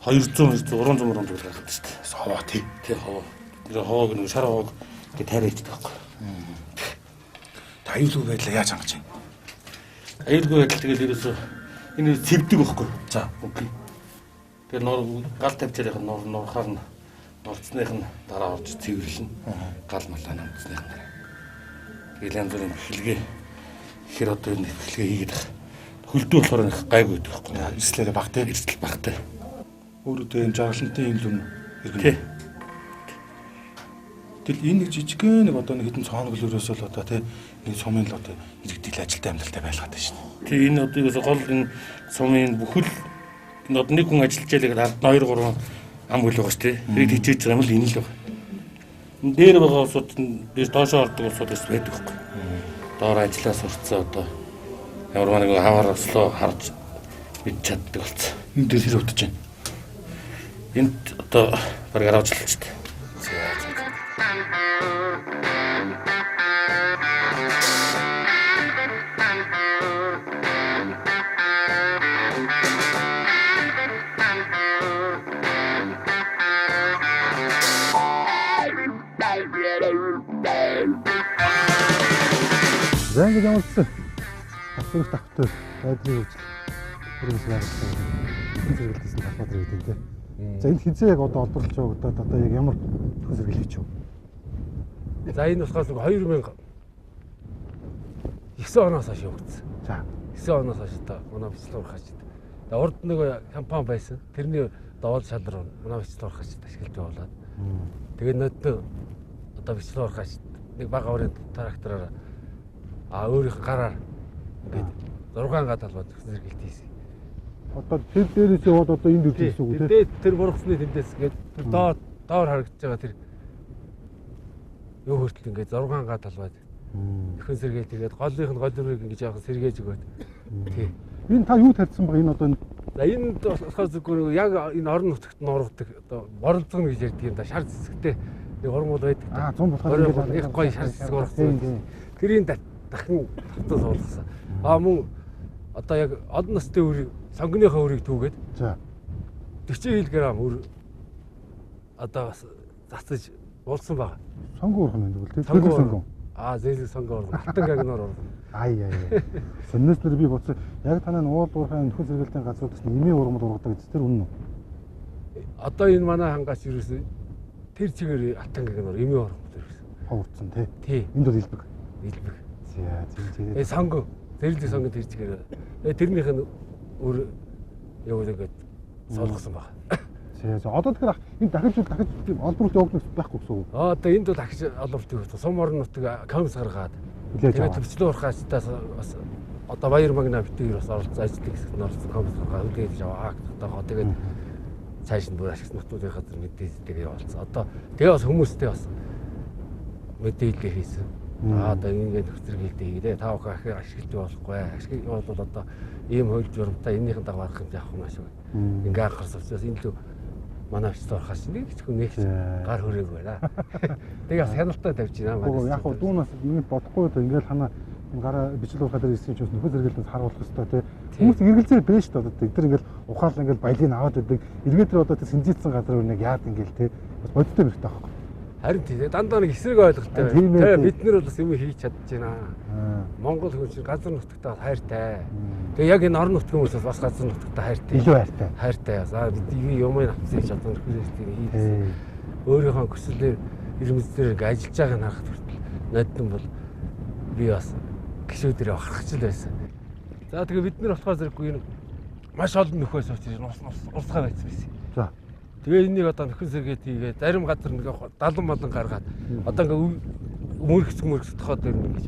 200 300 мөрөнд гаргаад шүү дээ. Хаваа тий. Тий хаваа. Тэр хавааг нэг шар хавааг ингэ тайраачихдаг байхгүй. Та аюулгүй байдлаа яаж хангаж байна? Аюулгүй байдал тэгэл ерөөсөө энэ цэвдэг байхгүй. За. Окей. Тэр нор гал тавьчаарийнх нь норхаар нь норцных нь дараа орж цэвэрлэн. Гал малаа норцных нь. Тэгэл янз бүрийн бэлгээ ихэр одоо энэ бэлгээ хийгээд хөлдөө болохоор их гайгүй байдаг байхгүй. Эрслээрээ баг тий. Эрсдэл багтай. Өөрөдөө энэ жаргалантай юм л иргэн. Тэгэл энэ нэг жижигхэн нэг одоо нэг хэдэн цооног л өрөөсөө л одоо тий энэ сумын л одоо иргэдэл ажилтай амьдралтай байлгаад байна шүү дээ. Тэг энэ одоо ерөөсө гол энэ сумын бүхэл энэ одоо нэг хүн ажиллаж ялгээд ард нь 2 3 ам хөл байгаа шүү дээ. Би тийчээж байгаа юм л энэ л байна. Энэ дээр байгаа улсууд нь дээр доошоо ордог улсууд бас байдаг байхгүй. Доор ажиллаа сурцсан одоо ямар нэг хаваар ослоо харж бид чаддаг болсон. Энэ дээр хэр удаж байна? Энд одоо баг 10 жил ч дээ. За ингэж ямар ч гэсэн авсрах тавтай байдлыг үзэл хөрөмж байгуулсан. Хүн зэрэглэсэн талбар гэдэг тийм. За энэ хизээ яг одоо олборлож байгаа одоо яг ямар хүн зэрэглэж байна? За энэ болохоос 2009 оноос хойш явагдсан. За 9 оноос хойш та манай бичлэг урахч. Тэгээ урд нэг компани байсан. Тэрний доол шалруу манай бичлэг урахч ашиглаж явуулаад. Тэгээ нөтөө одоо бичлэг урахч нэг бага өрийн трактороор өөрийнх нь гараар ингээд 6 га талбад зэрэгэлт хийсэн. одоо тэр дээрээс яваад одоо энд үзсэн үг тийм. Тэр бургасны тэндээс ингээд тэр доор харагдаж байгаа тэр юу хүртэл ингээд 6 га талбад нөхөн сэргээ тэгээд голынх нь гол өрийг ингэж яахан сэргээж өгөөд тий. Энэ та юу тарьсан баг энэ одоо За энэ болохоор зүгээр яг энэ орон нутагт нургадаг одоо боролцгоно гэж ярьдаг юм да шар зэсгтэй нэг ургуул байдаг. 100 болохоор их гоё шар зэсэг ургацсан. Тэрийн дахин татсан суулгасан. Мөн одоо яг олон настай өр сонгоныхоо өрийг түүгээд за 40 кг өр одоо бас зацаж уулсан байгаа. сонгоо урах юм бол тийм. Сонгоо. Зээл сонгоо урах. Хатан гагнаар урах. Ай. Сэнэс нар би бодсон. Яг танаа уул уурхайн нөхөн зэрэгэлтийн газруудаас нэмийн ургамал ургадаг гэж тэр үнэн үү? Одоо энэ манай хангаач ерөөсөө тэр чигээр хатан гагнаар эмийн ургамал ерөөсөө. Ховцсон тий. Тий. Энд бол илбэг. Илбэг. За сонгоо. Зээл сонгоо тэр чигээр. Тэрнийх нь өр яг ингээд суулгасан байна. За одоо тэгэхээр энэ дахиж олборлт явагдах байхгүй гэсэн үг. Одоо энд бол дахиж олборлт явагдсан. Сум орон нутаг комс гаргаад. Тэгээд төвчлөө урахаастаас бас одоо баяр магна битээр бас оролцсон ажлын хэсэгт нь оролцсон комс гаргаад үдээд яваа. Тэгээд цааш нь бүр ашигт нутгуудын газар мэдээлэлтэйгээ явуулсан. Одоо тэгээ бас хүмүүстэй бас мэдээлэл хийсэн. Одоо ингээд нөхцөлгөлтэй хийгээ. Та бүхэн ахыг ашиглаж болохгүй. Ашиг бол одоо ийм хууль журамтай энийхэн дагуу арах хэмжээ авах юм ашиг. Ингээ анхаарсан учраас энэ л манай очтой орохоос нэг ч хүн нэг гар хүрээгүй байна. Тэгээ бас хяналтаа тавьж байна. Яг хуу дуунаас нэг бодохгүй то ингээл хана гараа бичлэг урахад ирсэн ч бас нөхөн зэрэгэлдээс харуулах хэрэгтэй тий. Хүмүүс эргэлзээ бэ шүү дээ. Тэр ингээл ухаал ингээл баялыг аваад өгдөг. Эргээд тэр одоо тэр сэнжээдсэн газар нэг яад ингээл тий. Бас бодтой хэрэгтэй байхгүй. Харин тийм дандаа нэг эсрэг ойлголттой байна. Бид нар бол бас юм хийж чадчихна. Монгол хүн чинь газар нутагтаа хайртай. Тэгээ яг энэ орон нутгийн хүмүүс бас газар нутагтаа хайртай. Илүү хайртай. Хайртай. За бидний юмыг авсан гэж одоо нөхөрлөлтийг хийсэн. Өөрийнхөө көсөлөөр ирмэздээр ингээ ажиллаж байгааг нь харахад хүртэл ноддон бол би бас гişүүдэрээ харахч л байсан. За тэгээ бид нар болохоор зэрэггүй энэ маш олон нөхөөс очиж урсгаа байцсан байсан. За тэгээ энийг одоо нөхөн сэргээд хийгээд зарим газар нэг 70 болон гаргаад одоо ингээ мөрөгцөх тохоод ирнэ гэж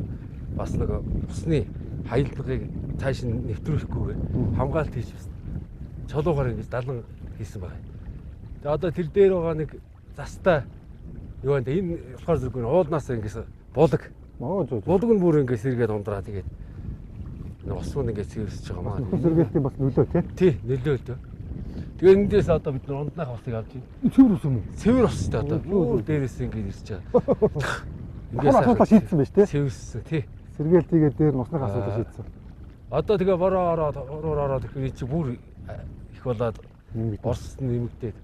бас нэг усны хаялтгыг цааш нь нэвтрүүлэхгүйгээр хамгаалт хийж бас чулуугаар ингээ 70 хийсэн байгаа. Тэгээ одоо тэр дээр байгаа нэг застай юу вэ? Энэ болохоор зэрэг уулнаас ингээс булаг. Булаг нь бүр ингээ сэргээд ундраа тэгээд усмын ингээ цэвэрсэж байгаа маа. нөхөн зэрэгэлтийн бас нөлөө тий. Тий, нөлөө л дээ. Тэгээ эндээс одоо бид нар унднах усыг авч байна. Цэвэр ус юм уу? Цэвэр устай одоо бүр дээрээс ингээд ирж байгаа. Ингээс асуудал шийдсэн байж тий. Цэвэрсэн тий. Сэргээлтийгээ дээр нусных асуудал шийдсэн. Одоо тэгээ бороо ороод ихээр чи бүр их болоод орс нэмэгдээд.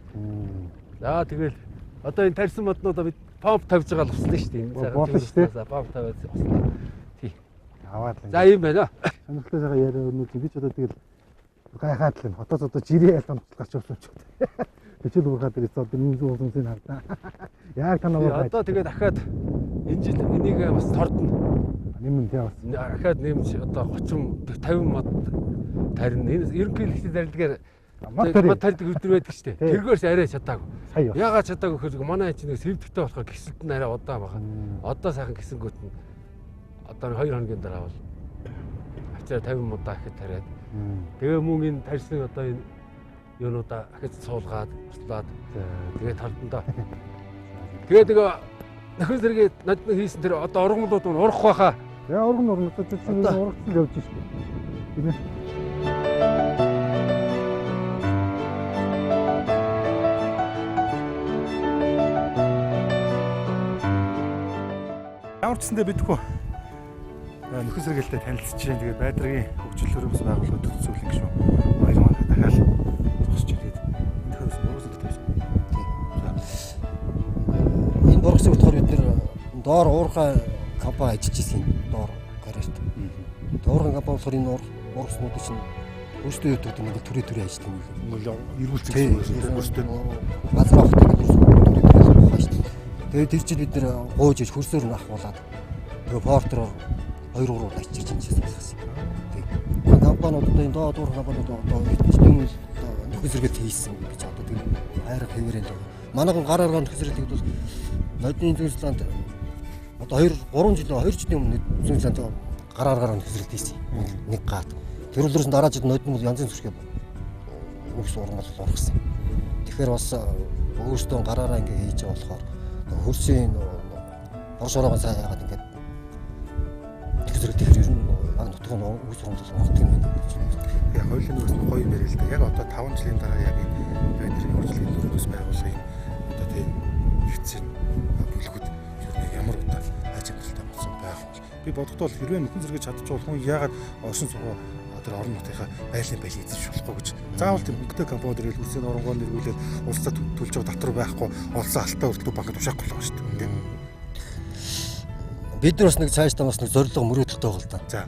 За тэгэл одоо энэ тарьсан моднуудаа бид помп тавьж байгаа л уснаа шүү дээ. Болно шүү дээ. За помп тавиад уснаа. Тий. Аваад л. За юм байна. Сонирхолтой байгаа яриа өнөө би ч одоо тэгэл гайхаад л юм. Хотоос одоо жирийн айлтамт гарч явсан ч гэдэг. Бичил уурхаад ирээс одоо нүүс уулзсан хардаа. Яг танаа одоо тэгээ дахиад энэ жил энийг бас тордно. Нэмэн тий бас. Дахиад нэмж одоо 30 50 мод тарина. Энэ ерөнхийдөө зарилгаар мод тарьдаг өдөр байдаг шүү дээ. Тэргээрс арай чадаагүй. Яагаад чадаагүй гэхээр манай чинь сэвдэгтэй болохоор гисэлт нь арай удаан байгаа. Одоо сайхан гисэнгүүт нь одоо 2 хоногийн дараа бол авчираа 50 модаа ихэд тариад. Тэгээ мөн энэ тарьсан одоо энэ юунуудаа ахиж суулгаад буслаад тэгээ тардандаа. Тэгээ нөхөн зэрэг надад хийсэн тэр одоо ургамлууд нь урах байхаа. Яа ургамлууд чинь урагцсан явж шүү дээ. Ямар ч гэсэндээ бидгүй нөхөн сэргээлтэй танилцж чинь тэгээд байдрын хөгжил хөрөмс байгууллагад төсөөлөн гэж шүү. Баяр маань дахиад зогсож ирээд энэ хөрөмс ургасан гэдэг байсан. Энэ бургасыг болохоор бид нэр доор уурхай компани ажиллаж ирсэн доор карьерт. Уурхай компани болохоор энэ уурхснууд чинь өөрсдөө өвдөд ингээд төрөө ажилладаг юм. Ингээл эрүүлцэх гэсэн өөрсдөө газар авахтай ингээд төрөө ажиллах шүү дээ. Тэгээд тэр чинь бид нэр гууж иж хөрсөөр нь ахуулаад тэгээ портероор 2-3 удаа ичиж чинь байсан. Тэгээд компаниуд одоо энэ доод уурхай компаниуд одоо эцэстэн нөхөс зэрэгэд хийсэн гэж одоо тэр хайр хэвээрээ л манайхан гар аргаар нөхөс зэрэг бол Нодны Зүүнсланд одоо 2-3 жилийн өмнө Зүүнсланд гар аргаар нөхөс зэрэг хийсэн. Нэг гад. Тэр үлрээс дараа жил Нодны бол янзын зүрхээ өвс урмал ургасан. Тэгэхээр бас өөртөө гараараа ингэ хийж байгаа болохоор хөрсийн боршоороо сайн яагаад ингэ нөхөс зэрэг тэр ер нь нутгийн өвс урмал ургах юм байна гэж байна. яг хуулийн нөөц нь гоё мэрэл л да. Яг одоо 5 жилийн дараа яг энэ байдлын хөгжлийн нөөц байгуулгын одоо тийм нэгдсэн бүлгүүд ер нь ямар удаа ажиглалтай болсон байх вэ? Би бодохдоо хэрвээ нөхөн зэрэг чадчих хүн яагаад оршин суугаа одоо орон нутгийнхаа байлын байлыг эзэж болохгүй гэж. Заавал тийм хөнгөтэй компаниуд ирэл үсгийн оронгоор нэрвүүлээд улсад төлж байгаа татвар байхгүй улсаа алтай хүртэл банкд тушаахгүй л байгаа шүү дээ. Бид нар бас нэг цаашдаа бас нэг зорилго мөрөөдөлтэй байгаа л да. За.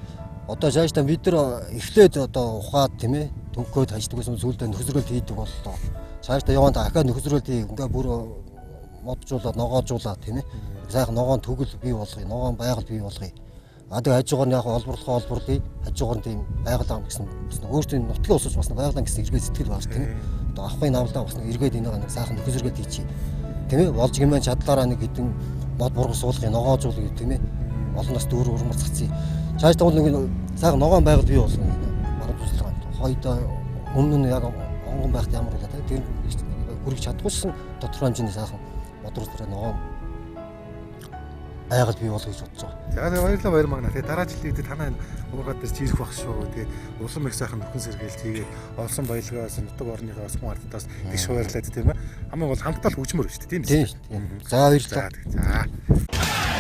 Одоо цаашдаа бид нар эхлээд одоо ухаад тийм ээ төнгөөд хаждаг гэсэн зүйлдээ нөхөсрөлт хийдэг боллоо. Цаашдаа яваад ахаа нөхөсрөлт ингээ бүр моджуулаад ногоожуулаад тийм ээ. Сайхан ногоон төгөл бий болгоё, ногоон байгаль бий болгоё. Тэгээ хажуугаар нь яг олборлохоо хажуугаар нь тийм байгаль ам гэсэн өөртөө нутгийн усаж бас байгаль гэсэн эргээд сэтгэл байна тийм ээ. Одоо авахын навлаа бас нэг эргээд энийг нэг сайхан нөхөсрөлт хийчихье. Тийм ээ. Болж гэмээр чадлаараа нэг хэдэн мод бургас суулгыг ногоожуулъя тийм ээ. Олон нас дүүр урмар цацъя. Цаашдаа бол нэг сайхан ногоон байгаль бий болгоно. Баруун туслага. Хоёрдоо өмнө нь яг онгон байхад ямар байлаа тийм хүрэх чадахгүйсэн тодорхой хэмжээний сайхан бодролтой ногоон байгаль бий болгох гэж бодож байгаа. За баярлалаа баяр магна. Тэгээ дараа жилийн үед танаа энэ ургаад дээр чирэх бах шүү. Тэгээ улсын их сайхан нөхөн сэргээлт хийгээд олсон баялагаас нутаг орныхоо ус мартаас тэгш баярлаад тийм ээ. Хамгийн гол хамтдаа л хөгжмөр шүү дээ тийм Тийм шүү дээ. За баярлалаа. За.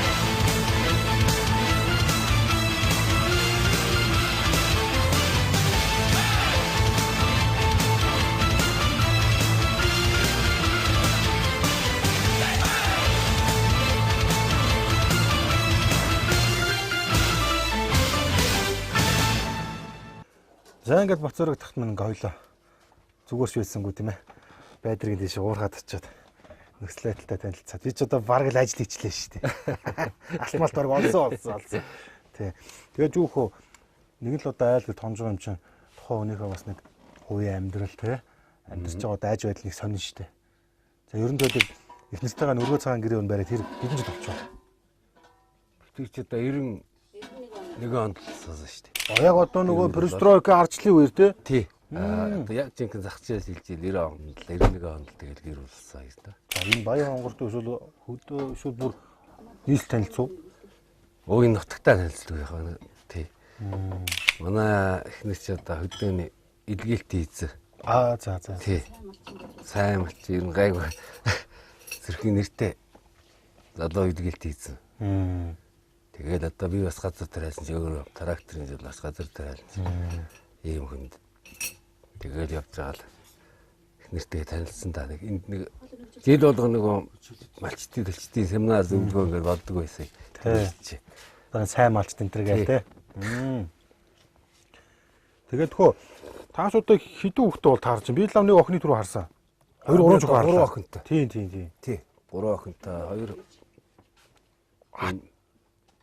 За ингээд Бацорог тахт мань ингээ хойлоо зүгээрч байсангүй тийм ээ. Байдрыг дэше уургаад очиод нөхцөлөдөлтэй танилцаад. Би ч одоо бараг л ажил хийчлээ шүү дээ. Алтмалт бараг олсон. Тий. Тэгээд юухөө нэг л удаа айл гэж томж байгаа юм чинь тухайн хүнийхээ бас нэг хувийн амьдрал тий. Амьдарч байгаа дайж байдлыг сонин шүү дээ. За ерөнхийдөө их нэстэйгээ өргөө цагаан гэрээ өн бариад тэр хэдэн жил болчихоо. Тэр ч одоо 91 онд болсон шүү дээ. Яг одоо нөгөө перестройка арчлын үеэр тий. Одоо яг жинхэнэ зах зээл хэлж 90 онд 91 онд тэгэл гэр болсон юм да. За энэ баян хонгорт эсвэл хөдөө эсвэл бүр нийслэл танилцуу. Уугийн нутагтаа танилцдаг яхаа тий. Манай эхнэр чи одоо хөдөөний эдгэлт хийцээ. За. Тий. Сайн малч ер нь гайгүй зэрхэн нэртэй залуу эдгэлт хийцээ. Тэгээд одоо би бас газар тариалсан чи өөр тракторын жил бас газар тариалсан. Ийм хүнд. Тэгээд явж байгаа л эхнэртэй танилцсан да. Нэг жил болгоо нөгөө малчтын төлчтийн семинар зөвлөгөө ингээд болдог байсан. Тий. Одоо сайн малч тентэр гээл те. Тэгээд тхөө таасуудаа хэдэн хүүхдээ бол таарч байна. Би л нэг охины түрүү харсан. 2 3 жоо харлаа. 3 охинтой. Тийм. Тий. 3 охинтой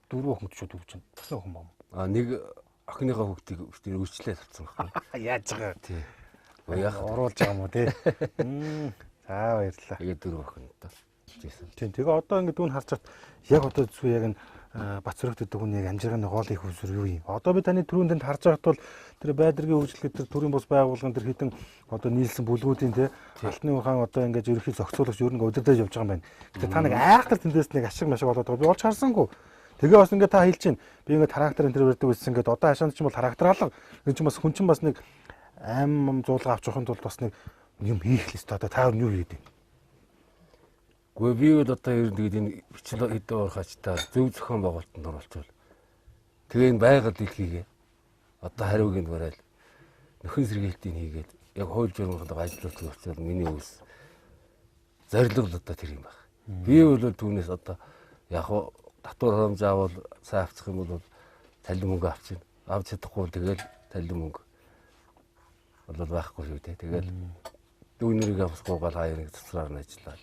4 охин ч өгч байна. Бас охин бом. Нэг охиныхоо хүүхдийг өчтөр өөрчлөлт авсан байхгүй. Яаж байгаа. Тий. Яг оруулж байгаа юм уу те. За баярлалаа. Тэгээд 4 охинтой. Тийм. Тэгээ одоо ингэ дүүн харж чад яг одоо зүг яг энэ Бацорогт өгдөг хүн яг амжиргааны гол их үсэр юу юм. Одоо би таны түрүүнд энд харж байхад бол тэр байдргийн хөгжлөд тэр төрийн бус байгууллагын тэр хитэн одоо нийлсэн бүлгүүдийн те алтны ухаан одоо ингэж ерөнхий зохицуулагч ер нь удирдах явж байгаа юм байна. Гэтэ та нэг айхтар тэндээс нэг ашиг машиг болоод байгаа. Би олж харсангүй. Тэгээ бас ингээд та хэлж чинь би ингээд тракторын тэр барьдаг байсан ингээд одоо хашаанд ч юм бол трактор алга. Энэ ч бас хүн чинь бас нэг ам зуулга авч явахын тулд бас нэг юм хийх л ёстой. Одоо та юу хийдэг? Гэхдээ би бол одоо ер нь тэгээд энэ бичлэг хэдэн уурхачтай зөв зохион байгуулалтанд оруулчихвал тэгээ энэ байгаль дэлхийгээ одоо хариуг нь барайл нөхөн сэргээлтийг хийгээд яг хууль журманд ажиллуулдаг учраас миний зөв зорилго одоо тэр юм байна. Би бол түүнээс одоо яг татвар харамж авал сайн авчих юм бол талин мөнгө авчихна. Авч чадахгүй тэгэл талин мөнгө бол байхгүй шүү дээ. Тэгэл дүүнэрийг авахгүй гал хоёрыг цэцраар нь ажиллаад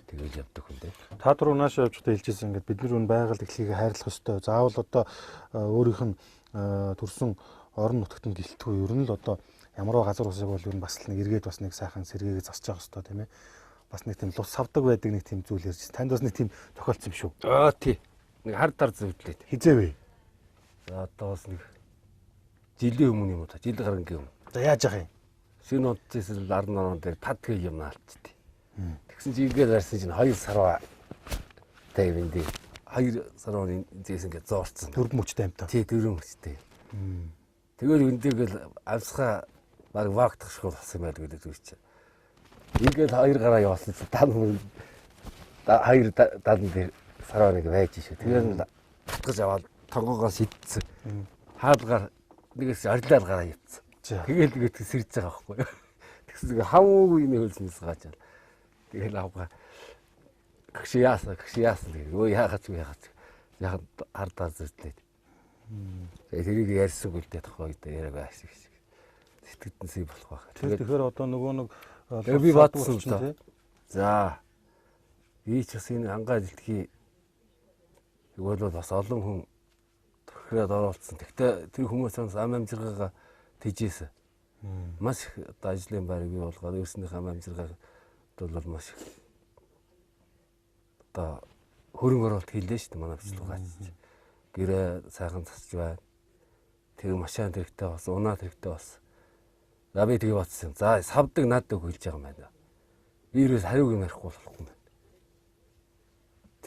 тэгэл явдаг хүн дээ. Та дөрөв наашаа явж байгаа хэлжсэн ингээд бид нар байгаль эхлэхийг хайрлах ёстой. Заавал одоо өөрийнх нь төрсэн орон нутагт нь гэлтгүй ер нь л одоо ямар газар усыг бол ер нь бас нэг эргээд бас нэг сайхан сэргээгээ засаж явах ёстой тийм ээ. Бас нэг тийм лус савдаг байдаг нэг тийм зүйл ярьж. Танд бас нэг тийм тохиолдсон юм шүү. Тий. Нэг хар дар зөвдлээд. Хизээ вэ? За одоо бас нэг жилийн өмнө юм уу та? Жил гарангийн өмнө. За яаж яах юм? Шинэ удаагийн 10 орон дээр тад гэх юм наалтчихдээ. Тэгсэн чи ингээд зарсан чинь 2 сарва тайвэнди 2 сарвын зээсэн гэж зоорцсон. Дөрв мөчтэй амтаа. Тий, дөрв мөчтэй. Тэгэл үндэгэл авсгаа баг вактах шиг болсон байл гэдэг зүгч. Ингээд 2 гараа явуулсан чи тань 2 дадан дээр сарваныг байж шүү. Тэгээд татгаж аваад тонгоогоос идсэн. Хаалгаар нэгээс арилаар гараа явцсан. Тэгэл тэгээд сэрж байгаа байхгүй юу. Тэгсэн хамаагүй юм хөлснөөс gaajаа. Тэгэл авгаа гэх яасан гэдэг. Өө яагаад яагаад хардаа зүтлээд. Тэрийг ярьсан гүлдээ тохоо яриаг аашиг шиг. Сэтгэдэн сий болох байх. Тэгэхээр одоо нөгөө нэг би баатсан л да. За. Би ч бас энэ ангаа дэлхий өгөөл бас олон хүн төрхрээд оролцсон. Тэгтээ тэр хүмүүсээс ам амжиргаагаа тэжээсэн. Маш их одоо ажлын байрыг бий болгоод өөрснийх ам амжиргааг бол маш их одоо хөрөнгө оруулалт хийлээ шүү дээ манай бичлэгч. Гэрээ сайхан засч байна. Тэр машин хэрэгтэй бас, унаад хэрэгтэй бас. За би тэгээ батсан. За савдаг надад хөлж байгаа юм байна. Би ерөөс хариуг юм ярихгүй болохгүй юм байна.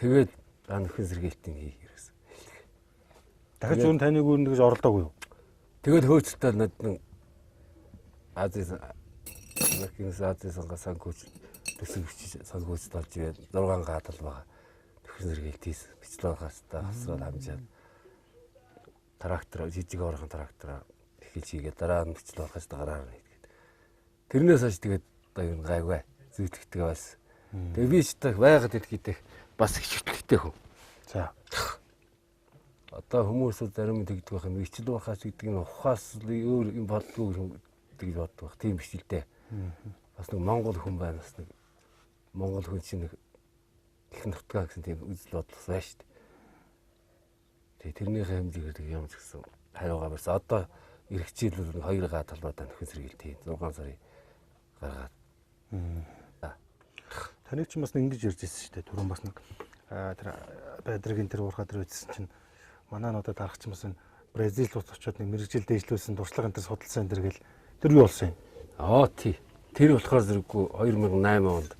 Тэгээд нөхөн сэргээлтийн хийгээрсэн. дахиж зөв таныг үүрнэ гэж оролдоогүй юу? Тэгээд хөөцөлтөд надад Азийн санхүүж төсөвч санхүүж болж ирээд 6 гадал байгаа. Нөхөн сэргээлт хийсэн. Бичлэг хастаа хасрал хамжаад трактор жижиг орхон трактор эхэлж хийгээд дараа нь бичлэг хастаа гараар нь хийгээд. Тэрнээс хойш тэгээд одоо юу гайгүй зүйтгэдэг бас. Тэгээд би ч та байгаад идэхийдэх бас их хөтлөгтэй хүн. За. Одоо хүмүүс зарим тэгдэг байх юм. Бичлэг хаас гэдэг нь ухаас өөр юм болдгоо гэж боддог. Тийм биш л дээ. Бас нэг монгол хүн байна. Бас нэг монгол хүн чинь нэг их нутгаа гэсэн тийм үзэл бодол байна шүү дээ. Тэгээ тэрнийхээ хэмжээгээр юм ч гэсэн хариугаа барьсан. Одоо ирэх жил бол 2 га талбайдаа нөхөн сэргээлт хийн 6 сарын гаргаад. Таныг ч бас ингэж ярьж ирсэн шүү дээ. Түрүүн бас нэг тэр байдрын тэр уурхаа дээр үзсэн чинь манай надад дарах ч юм бас Бразил улс очоод нэг мэрэгжил дэвшлүүлсэн дуршлаг энэ судалсан энэ төр гэл тэр юу болсон юм? Тий. Тэр болохоор зэрэггүй 2008 онд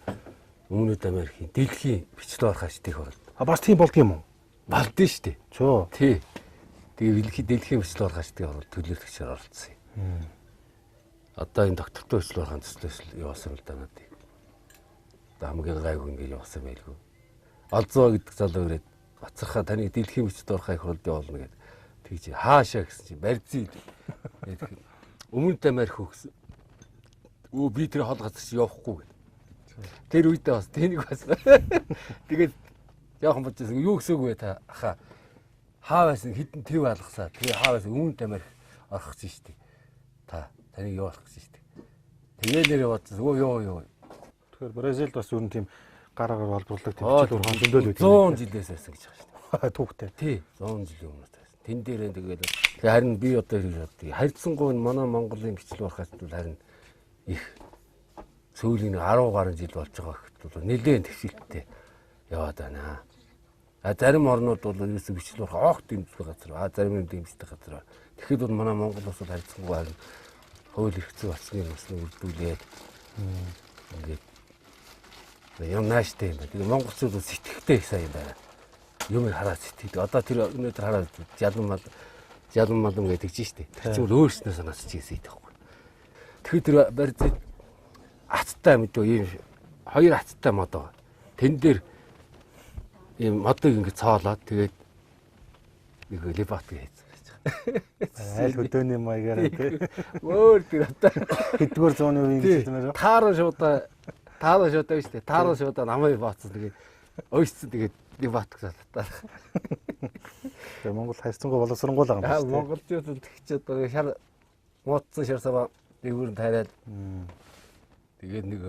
Өмнөд Америкийн дэлхийн бичлэг орхаачдыг бол. Бас тийм болдгийм үү? Балдсан шүү дээ. Чөө. Тий. Тэгээ дэлхийн бичлэг орхаачдыг бол төлөөлөгчөөр оролцсон юм. Одоо энэ доктортой бичлэг орхон төслөөс явуулсан л да надад. Хамгийн гайгүй ингэ явуулсан байлгүй. Олзоо гэдэг залуу ирээд бацархаа таны дэлхийн бичлэг орхыг хуралд явуулна гэдэг. Тэгж хаашаа гэсэн чинь барьцээ. Өмнөд Америк хөгсөн. Өө би тэр хол газар чи явахгүй гэдэг. Тэр үедээ бас тэнийг бас тэгээд яахан бодчихсон юу гэсээгөө та аха хааваас хитэн төв алгасаа тэгээ хааваас Өмнөд Америк орох гэж штий. Таныг явуулах гэж штий. Тэгээ нэрээ бодсон ёо. Тэгэхээр Бразилд бас юу тийм гараагаар олборлог тийм бичлэг ургаан зөндөл үү. 100 жилээс байсан гэж байгаа штий. Түүхтэй. Тий 100 жилийн өмнөөс байсан. Тэн дээрээ тэгээд харин би одоо хэрэг бодъё. Харьцангуй манай Монголын бичлэг урхаас бол харин их сүүлийн 10 гаруй жил болж байгаа гэхэд нэлээд төвшөлттэй яваад байна. Зарим орнууд бол ерөөсөө бичлэг урхаа огт дэмждэг газар. Зарим нь дэмждэг газар. Тэгэхэд бол манай Монгол улс бол харьцангуй харин хууль эрх зүйн орчныг бас үрдүүлээд ингээд юм нааштай юм байна. Тэгээ монголчууд сэтгэхтэй их сайн юм байна. Юм хараад сэтгэдэг. Одоо тэр өнөөдөр хараад жалан малам гэдэг чинь штэ. Тэр чинь өөрснөө санаас чийсэн байхгүй. Тэгэхээр тэр барьцыг аттай мэдөө ийм 2 аттай мод байгаа. Тэн дээр ийм модыг ингэ цоолоод тэгээд нэг лебат хийсэн гэж байгаа. Айл хөдөөний маягаар тий. Өөр тэр одоо хэдгээр зууны үеийн хэлмээр. Тааруу шуудаа биш тий. Тааруу шуудаа намайг баацсан тэгээд ойцсон тэгээд нэг баатгал та. Тэгээ Монгол хайрцангуй боловсронгуул байгаа юм байна. Монголчууд тэгчээд байгаа шар муудсан шарсаа дээгүүр тайраад тэгээд нэг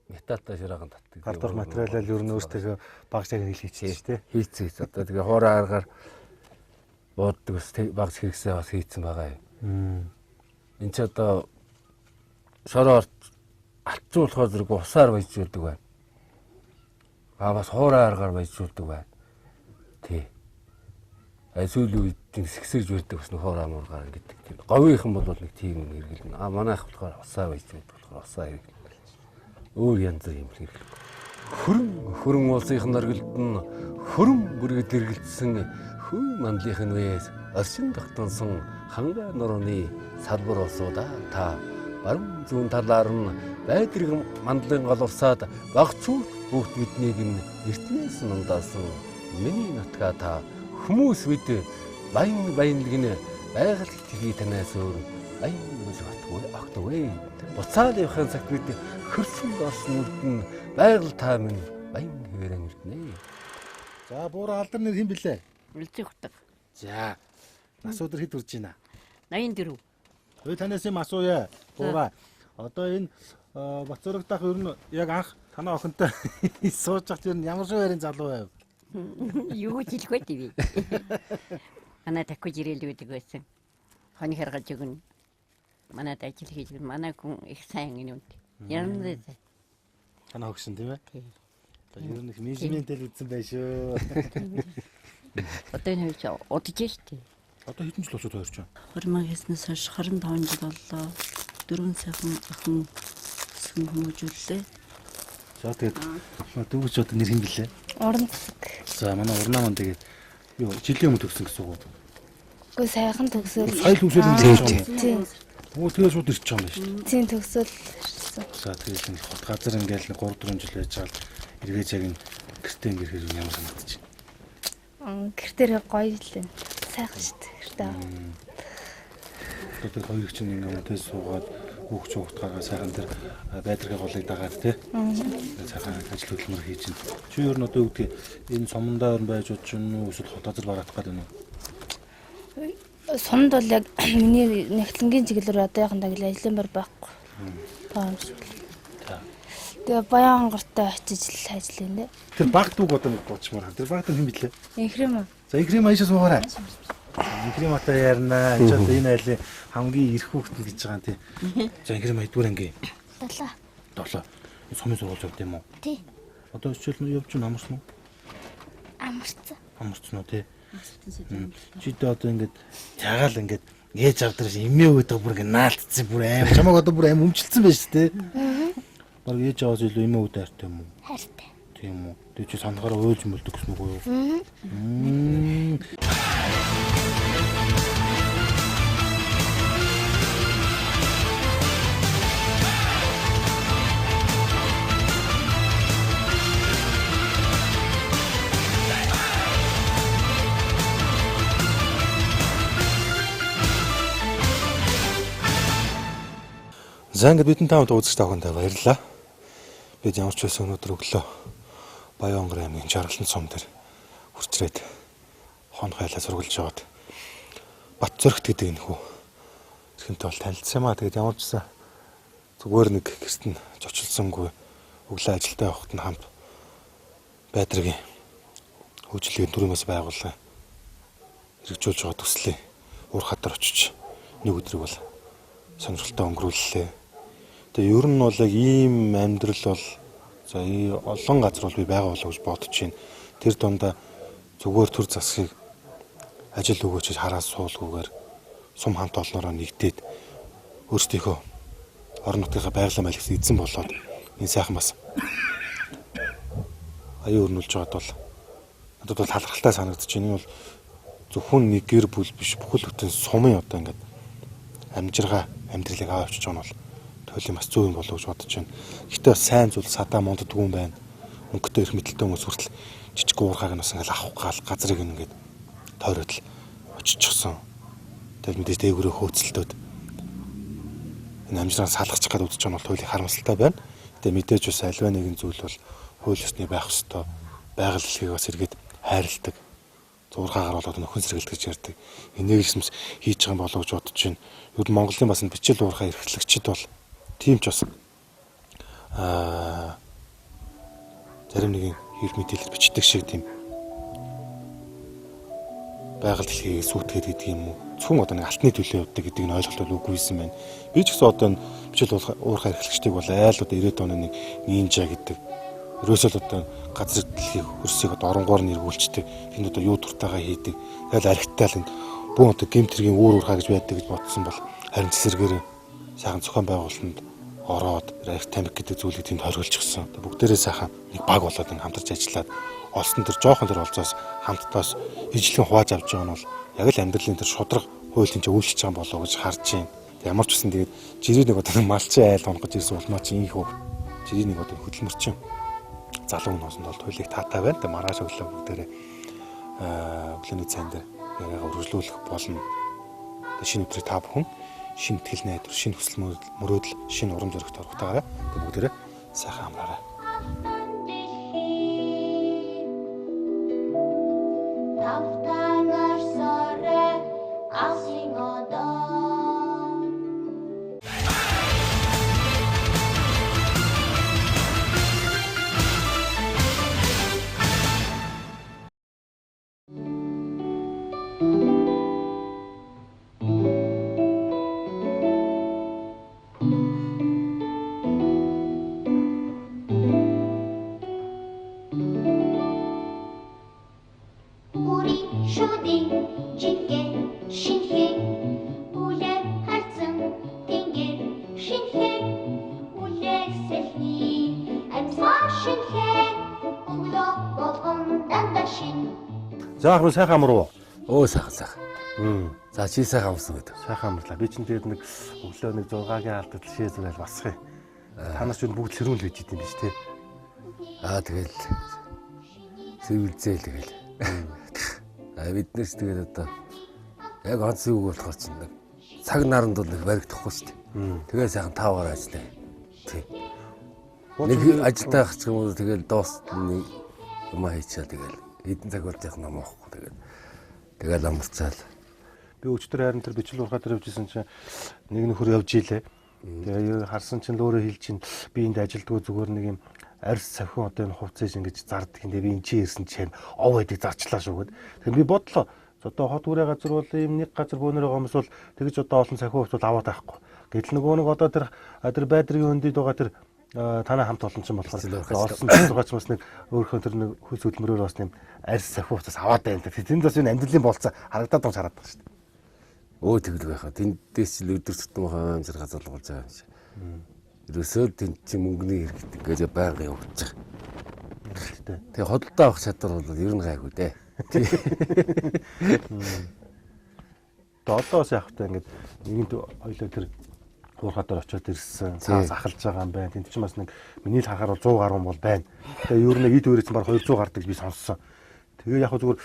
металтай шираагаан татдаг. Гардах материалаа ер нь өөртөө багшааг нь хийчихсэн шүү дээ. Хийцээ. Одоо тэгээ хоороо аргаар бууддаг ус багц хэрэгсээ бас хийцэн байгаа юм. Энд ч одоо шороор алцуулахаар зэрэг усаар баяжуулдаг байна. Бас хоороо аргаар баяжуулдаг байна. Тий. Сүүлийн үед сэгсэж үрдэг бас нөхөр амургаар гэдэг тийм. Говийнхан бол нэг тийм хэрэглэн. Манайх болохоор усаа баяжуулдаг болохоор усаа хэрэглэн. Өөр янз бүр юм хэрэглэн. Хөрөн улсынхан оргилдон хөрөн бүргэд хэрэгэлсэн хүү мандлынхын вэс орчин тогтонсон хангаа нурууны салбар усуда та баруун зүүн талаар нь байдрэг мандлын гол усаад багцуут бүгд биднийг нь эртнээс нундаасан миний нутгаа та хүмүүс бид баянлаг нь байгаль тхий танаас өөр баян мөс огтгүй буцаад явахын цагт бид хөрсөн орсон үрдэн байгаль та минь баян хэвээрэн ирднэ. За буура алдар нэр хэн блэ? Үлзий хутаг. За. Нас өдөр хэд үрж байна? 84. Ой танаас юм асууя. Буура. Одоо энэ Бацөрөг дах ер нь яг анх танаа охинтой сууж захт ер нь ямар шиг байрын залуу байв? Юу ч хэлэхгүй тийм. Манай такку жирэл үүдэг байсан. Хоны харгаж өгнө. Манайд ажил хийж өгнө. Манай хүн их сайн юм. Ярмаа. Танаа өгсөн тийм ээ? Тийм. Одоо ер нь их менежментээр үзсэн байх шүү. Одоо энэ ч удаж штэ. Одоо хэдэн жил болчиход хоёр ч. Хурмаа хийснээс хойш 25 жил боллоо. 4 сайхан охин сүм хүмүүжүүллээ. За тэгээд дүүгч одоо нэр хэн блэ? Уран тусаг. За манай урнаа ман тэгээд юу жилийн өмнө төгсөн гэсэн үг үү? Үгүй сайхан төгсөөл. Соёл төгсөөл юм байна. Тийм. Өө тэгээд шууд ирчих юм байна шүү дээ. Тийм төгсөөл. За тэгээд энэ хот газар ингээл 3-4 жил байж байгаа л эргэж яг энэ гэртээ ирэхээр ямар санагдаж байна? Гэртэр гоё л байна. Сайхан шүү дээ. Гэртээ. Тэгээд хоёр чинь ингээм үнтэй суугаад хүүхч гаргаа сайхан тэр байдргийн голыг дагаад тий. Сайхан ажил хөдөлмөр хийж чинь. Чи юу н одоо үгдээ энэ сумандаа өрн байж удаж нь эсвэл хот газар бараах гээд байна уу? Сумд бол яг миний нэгтлэнгийн чиглэлээр одоо яхандаа гэл ажлын бар байхгүй. Таам шиг. Тэгээ баян гартай очиж л ажиллана дээ. Тэр баг дүүг одоо нэг боочмоор. Тэр баг хэн блэ? Инхрэм. За инхрим аяшаа суугаарай. Инхрим ата ярина. Энд одоо энэ айлын хамгийн ирэх хүүхдэн гэж байгаа юм тий. За инхрим хайдвар анги. 7. 7. Сумын сургууль явд юм уу? Тий. Одоо хичээл нь явж нь амарсан уу? Амарцсан. Амарсан уу тий. Чи одоо ингээд ягаал ингээд ээж авдраш эмээ өгдөг бүр ингээд наалтцсан бүр аим. Чамаг одоо бүр аим өмчлцэн байж тээ. Баг ээж аваад илүү эмээ өгдөг хайртай юм уу? Хайртай. Тийм үү. Тэг чи санахаараа уйлж мөлдөг гэсэн үг юу? За ингээд бидний таамд үзэж тавхантай баярлалаа. Бид ямар ч байсан өнөөдөр өглөө Баянгар аймгийн Жаргалан сум дээр хурцрээд хон хайлаа сургалж яваад Батцөрөгт гэдэг энэ хүү тэрхэнтэй бол танилцсан маа. Тэгээд ямар ч байсан зүгээр нэг гэрт нь зочилсонгүй өглөө ажилдаа явахт нь хамт байдргийн хөгжлийн төрөөс байгууллага хэрэгжүүлж байгаа төслөө Ур хатар очиж нэг өдрийг бол сонирхолтой өнгөрүүллээ. Тэгээ ер нь бол яг ийм амьдрал бол за олон газар бол би байгаа болоо гэж бодож байна. Тэр дундаа зүгээр төр засгийг ажил өгөөч хараад суулгуугаар сум хамт олноороо нэгдээд өөрсдийнхөө орон нутгийнхаа байгалийн байлгаас эзэн болоод энэ сайхан бас аюу өрнүүлж байгаад бол надад бол талархалтай санагдаж байна. Энэ бол зөвхөн нэг гэр бүл биш бүхэл бүтэн сумын одоо ингээд амжиргаа амьдралыг аваачиж байгаа нь бол төлөв бас зөв юм болов гэж бодож байна. Гэхдээ бас сайн зүйл садаа монддгүй юм байна. Өнгөтэй их мэдлэлтэй хүмүүс хүртэл жижиг уурхааг нь бас ингээл авах гал газрыг ингээд тойроод л очичихсон. Тэгэл мэдээж дээгүүрээ хөөцөлтөөд энэ амжираа салгачих гээд үзэж байгаа нь бол хуулийн харамсалтай байна. Тэгээ мэдээж бас альва нэгэн зүйл бол хууль ёсны байх ёстой байгаль дэлхийг бас эргээд хайрладаг. Зургаагаар болоод нөхөн сэргэлт гэж ярьдаг. Энийг юмс хийж байгаа болов гэж бодож байна. Ер нь Монголын бас бичил уурхай эрхлэгчид бол тийм ч бас зарим нэгэн хэр мэдээлэл бичдэг шиг тийм байгаль дэлхийг сүйтгэхэд гэдэг юм уу. Зөвхөн одоо нэг алтны төлөө явдаг гэдгийг нь ойлголт бол үгүйсэн байна. Би ч гэсэн одоо энэ бичил уурхай эрхлэгчдийг бол айл одоо 90-ад оны нэг нинжа гэдэг ерөөсөө л одоо газар дэлхийг хөрсийг одоо оронгоор нь эргүүлждэг. Тэнд одоо юу дуртайгаа хийдэг. Тэгэл архитал энэ бүх одоо гэмтрийн үүр уурхай гэж байдаг гэж бодсон бол харин цэсэргээр сайхан зохион байгуулалтанд ороод архитектик гэдэг зүйлийг тэнд хоригдчихсан. Бүгдээрээ сайхан нэг баг болоод ингэ хамтарч ажиллаад олсон тэр жоохон тэр олзоос хамттаас ижлэн хувааж авч байгаа нь бол яг л амьдралын тэр шудраг хуулийн чинь үйлчлж байгаа болов гэж харж байна. Ямар ч үсэн тэгээд жирийн нэг одоо малчин айл хоногож ирсэн улмаа чинь ийхүү жирийн нэг одоо хөдөлмөрчин залуу нуусанд бол туйлыг таатай байна. Тэгээд маргааш өглөө бүгдээрээ өглөөний цайнд яриагаа үргэлжлүүлэх болно. Тэгээд шинэ өдрийг та бүхэн шинэ итгэл найдвар, шинэ хүсэл мөрөөдөл, шинэ урам зоригт орохтойгоо тэгээд бүгдээрээ сайхан амраарай. Заахын сайхан амруу. Өө сайхан. За чи сайхан амсан гэдэг. Сайхан амрлаа. Би чинь тэгээд нэг өглөө нэг 6-гийн алдад шээ зүрэл басах юм. Танаас ч бүгд сэрүүл байж идэм биш тий. Тэгэл сэрүүлзээ тэгэл. Биднээс тэгээд одоо яг онцгой үг болохоор чинь цаг наранд бол нэг баригдахгүй шүү дээ. Тэгээ сайхан тааваар ажиллаа. Тий. Нэг ажилдаа гарч юм уу тэгэл дуустал юм хийчихээ тэгэл эдэн цаг болж явах юм аахгүй тэгэл амарцаал. Би өчтөр харин тэр бичил уурхай дээр явжсэн чинь нэг нөхөр явж ийлээ. Тэгээ харсан чинь лөөрөө хэл чинь би энд ажилдгүй зүгээр нэг юм арьс сахин одоо энэ хувцас ингэж зардаг. Тэгээ би энэ чи ирсэн чинь ов эдэг зарчлаа шүү гэд. Тэгээ би бодлоо. Одоо хот үрээ газар бол юм нэг газар бөөнөрөө гомсвол тэгж одоо олон сахин хувцас аваад байхгүй. Гэтэл нөгөө нэг одоо тэр байдрын хөндөд байгаа тэр танаа хамт олон ч юм болохоор олсон цугаач бас нэг өөрхөн тэр нэг хөлс хөдөлмөрөөр бас нэм арьс сахин хувцас аваад байна. Тэнд бас энэ амьдралын болцоо харагдаад байгаа хараад байгаа шүү дээ. Өө тэгэл байхаа. Тэндээс ч өдөр тутмын хаан амжир газар болж байгаа юм шиг. Ерөөсөө тэнд чи мөнгөний хэрэгтэй гэж байнга явуулж байгаа. Тэгээ хөдөлтөө авах чадвар бол ер нь гайгүй дээ. Одоос яахтай ингээд нэгэнт ойлоо тэр хуурхатаар очиод ирсэн. Цаас ахалж байгаа юм байна. Тэнд чинь бас нэг миний л хахаар 100 гаруй бол байна. Тэгээ ер нь ид үрээс чинь баг 200 гардаг би сонссон. Тэгээ яг зүгээр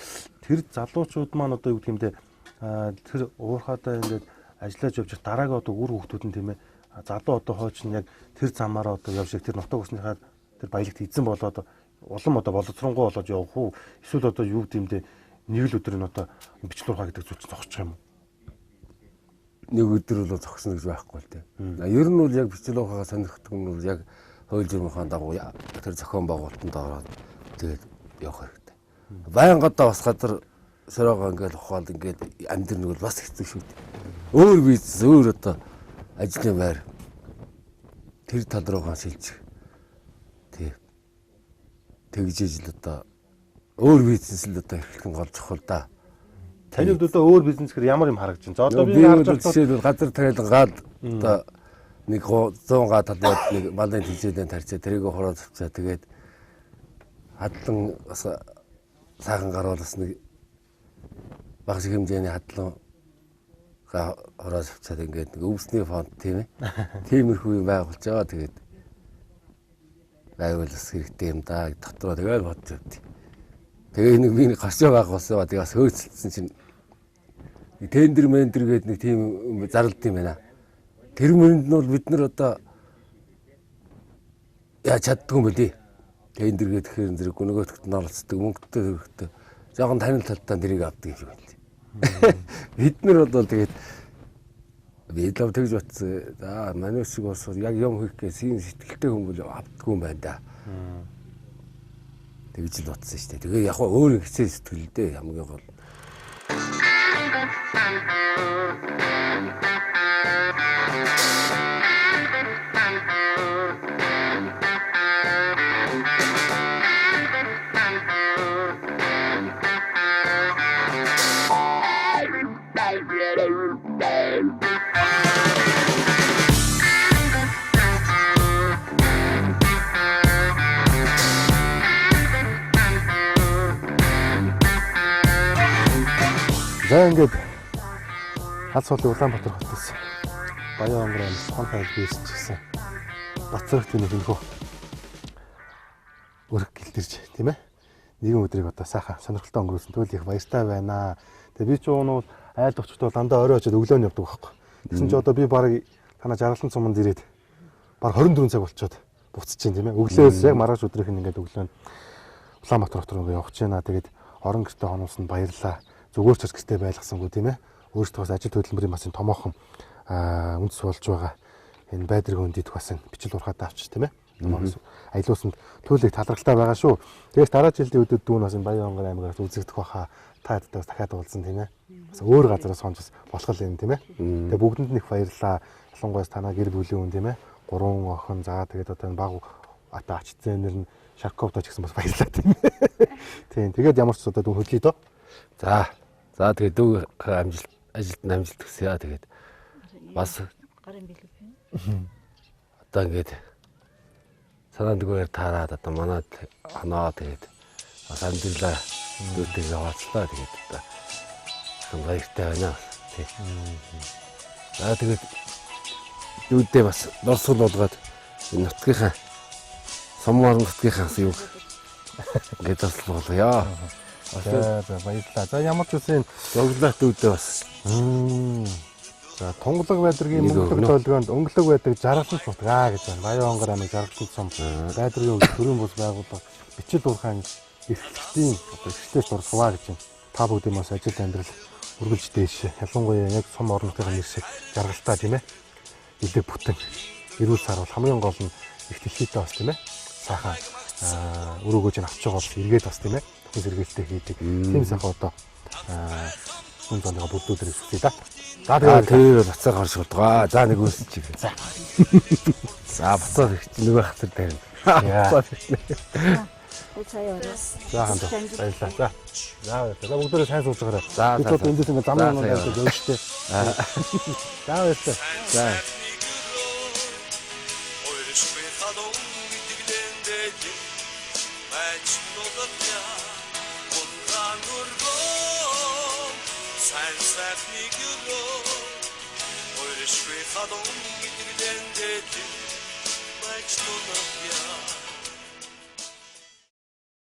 тэр залуучууд маань одоо юу гэх юм бэ? Тэр уурхаадаа ингээд ажиллаж явж дараагийн одоо үр хөвгтүүд нь тийм ээ залуу одоо хойч нь яг тэр замаараа одоо явж тэр нутаг усныхаа тэр баялагт эзэн болоод улам одоо боловсронгуй болоод явах уу эсвэл одоо юу гэмдэ нэг л өдөр нь одоо бичил уурхай гэдэг зүйл чинь зогсчих юм уу? Нэг өдөр бол зогсно гэж байхгүй л дээ. Ер нь бол яг бичил уурхайгаа сонирхдаг нь бол яг хууль журмын ухаан дагуу тэр зохион байгуулалтанд ороод тэгээд явах хэрэгтэй. Байнга одоо бас гадар сорогоо ингээл ухаал ингээд амьдрын бол бас хэцүү шүү дээ. Өөр бизнес өөр одоо ажлын байр тэр тал руугаа шилжих. Тэгж ижил одоо өөр бизнес л одоо эрхлэх нь гол чухал да. Таны хувьд одоо өөр бизнес гэхээр ямар юм харагдаж байна? За одоо би харж байгаа жишээлбэл газар тариалан гал одоо нэг 100 га талбайд нэг малын хэмжээдээ тарьцаа тэрийг хороо завцаа тэгээд хадлан бас сайхан гаруулсан нэг баг шиг хэмжээний хадлан хороо завцаад ингээд нэг өвсний фонд тийм ээ. Тиймэрхүү юм байгуулж байгаа тэгээд байгуулс хэрэгтэй юм да дотроо тэгээд бодож явд. Тэгээ нэг би гарч байгуулсан тэгээд бас хөөцөлдсөн чинь тендер мендер гэдэг нэг тийм зарлд юм байна. Тэр мөрөнд нь бол бид нар одоо яаж чаддгүй юм бэ? Тэгээ энэ дэргээ тэгэхээр зэрэг нөгөөдөгт нь оролцдог мөнгөтэй хэрэгтэй. Жохон танил талтаа нэрийг авдаг юм шиг байна. Бид нар бол тэгээд би л тэгж батсан. За манай шиг бас яг юм хийх гэсэн сэтгэлтэй хүмүүс авдаггүй юм байна да. Тэгж л батсан шүү дээ. Тэгээ яг өөр хэцээ сэтгэл дээ хамгийн гол. За ингээд хад суулын Улаанбаатар хотоос Баян онгор аймаг хон хайл бийсч гисэн Бацрагтны хөнхөө өрг гэлдэрж тийм ээ нэгэн өдрийг одоо сайхан сонирхолтой өнгөрүүлсэн туйл их баяртай байна. Тэгээ би ч уунууд айл дочтой дандаа орой очиод өглөөний явдаг байхгүй. Тэгсэн чи одоо би бараг танаа жаргалан цуманд ирээд бараг 24 цаг болчиход буцаж чинь тийм ээ. Өглөөс яг маргааш өдрийнх нь ингээд өглөө нь Улаанбаатар хот руу явах гэж байна. Тэгээд орон гэртээ хонуулсанд баярлаа. Зүгээр ч гэртээ байлгасангүй тийм ээ. Өөрсдөөс ажил хөдөлмөрийн бас энэ томоохон үндэс болж байгаа. Энэ байдрын хүндийдэх бас бичил урхаад авч тийм ээ. Аялуусанд төлөв талархалтай байгаа шүү. Тэгээс дараа жилийн үедэд дүүн бас энэ Баян онгор аймагаас үзэгдэх баха та хэд дахиад уулзсан тийм ээ. Бас өөр газараас сонжс болох юм тийм ээ. Тэгээ бүгдэнд нь их баярлаа. Ялангуяа танаа гэр бүлийн хүн тийм ээ. 3 охин заа тэгээд одоо энэ баг ата ачцэнэр нь Шарковдоо ч гэсэн бас баярлаа тийм ээ. Тийм тэгээд ямар ч одоо дүү хөдлөе дөө. За тэгээд дүү амжилт ажилд амжилт хүсье. Тэгээд бас гарын билүү. Одоо ингээд санаандгүйгээр таарад одоо манад оноо тэгээд бас амжилтаа дүүтэйг аваачлаа тэгээд одоо хэн баяртай байна тий. За тэгээд дүүдээ бас дорсгол болгоод энэ нутгийнхаа Соммор нутгийнхаас юу ингээд дорсгол болгоё. За баярлалаа. За ямар ч үсэн Зоглолт дүүдээ бас. За тунгалаг байдргийн мөнгөлөг толгойд өнгөлөг байдаг жаргалсан цутгаа гэж байна. Баян онгор аймаг жаргалсан цум байдргийн төрийн бус байгууллага бичил уурхайн эрхлэгчдийн одоо эрхлэгч дурсаваа гэж байна. Та бүгдийн бас ажил амьдрал үргэлж дээш. Ялангуяа яг сум орнотын нэр шиг жаргалтаа тийм ээ. Илэг бүтэн эрүүл сарвал хамгийн гол нь их дэлхийдээ бас тийм ээ. Сайхан өрөөгөөж авч байгаа бол эргээд бас тийм ээ. Сэргээлттэй хийдэг. Тийм сайхан одоо хүн зоныга бүрдүүлэр өсгөе да. За тэр бацаа гарч удгаа. За нэг үсч чиг. За. За бацаа их нөгөө хатар дээр. Яа. Цаа ороо. За хандаа. Баярлалаа. За бүгдээрээ сайн сууж байгаарай. За. Бид одоо эндээс ингээ зам юм байна гэж явжтэй. За баярлалаа. За. Хадом гидгдэн дэдин бачтонов я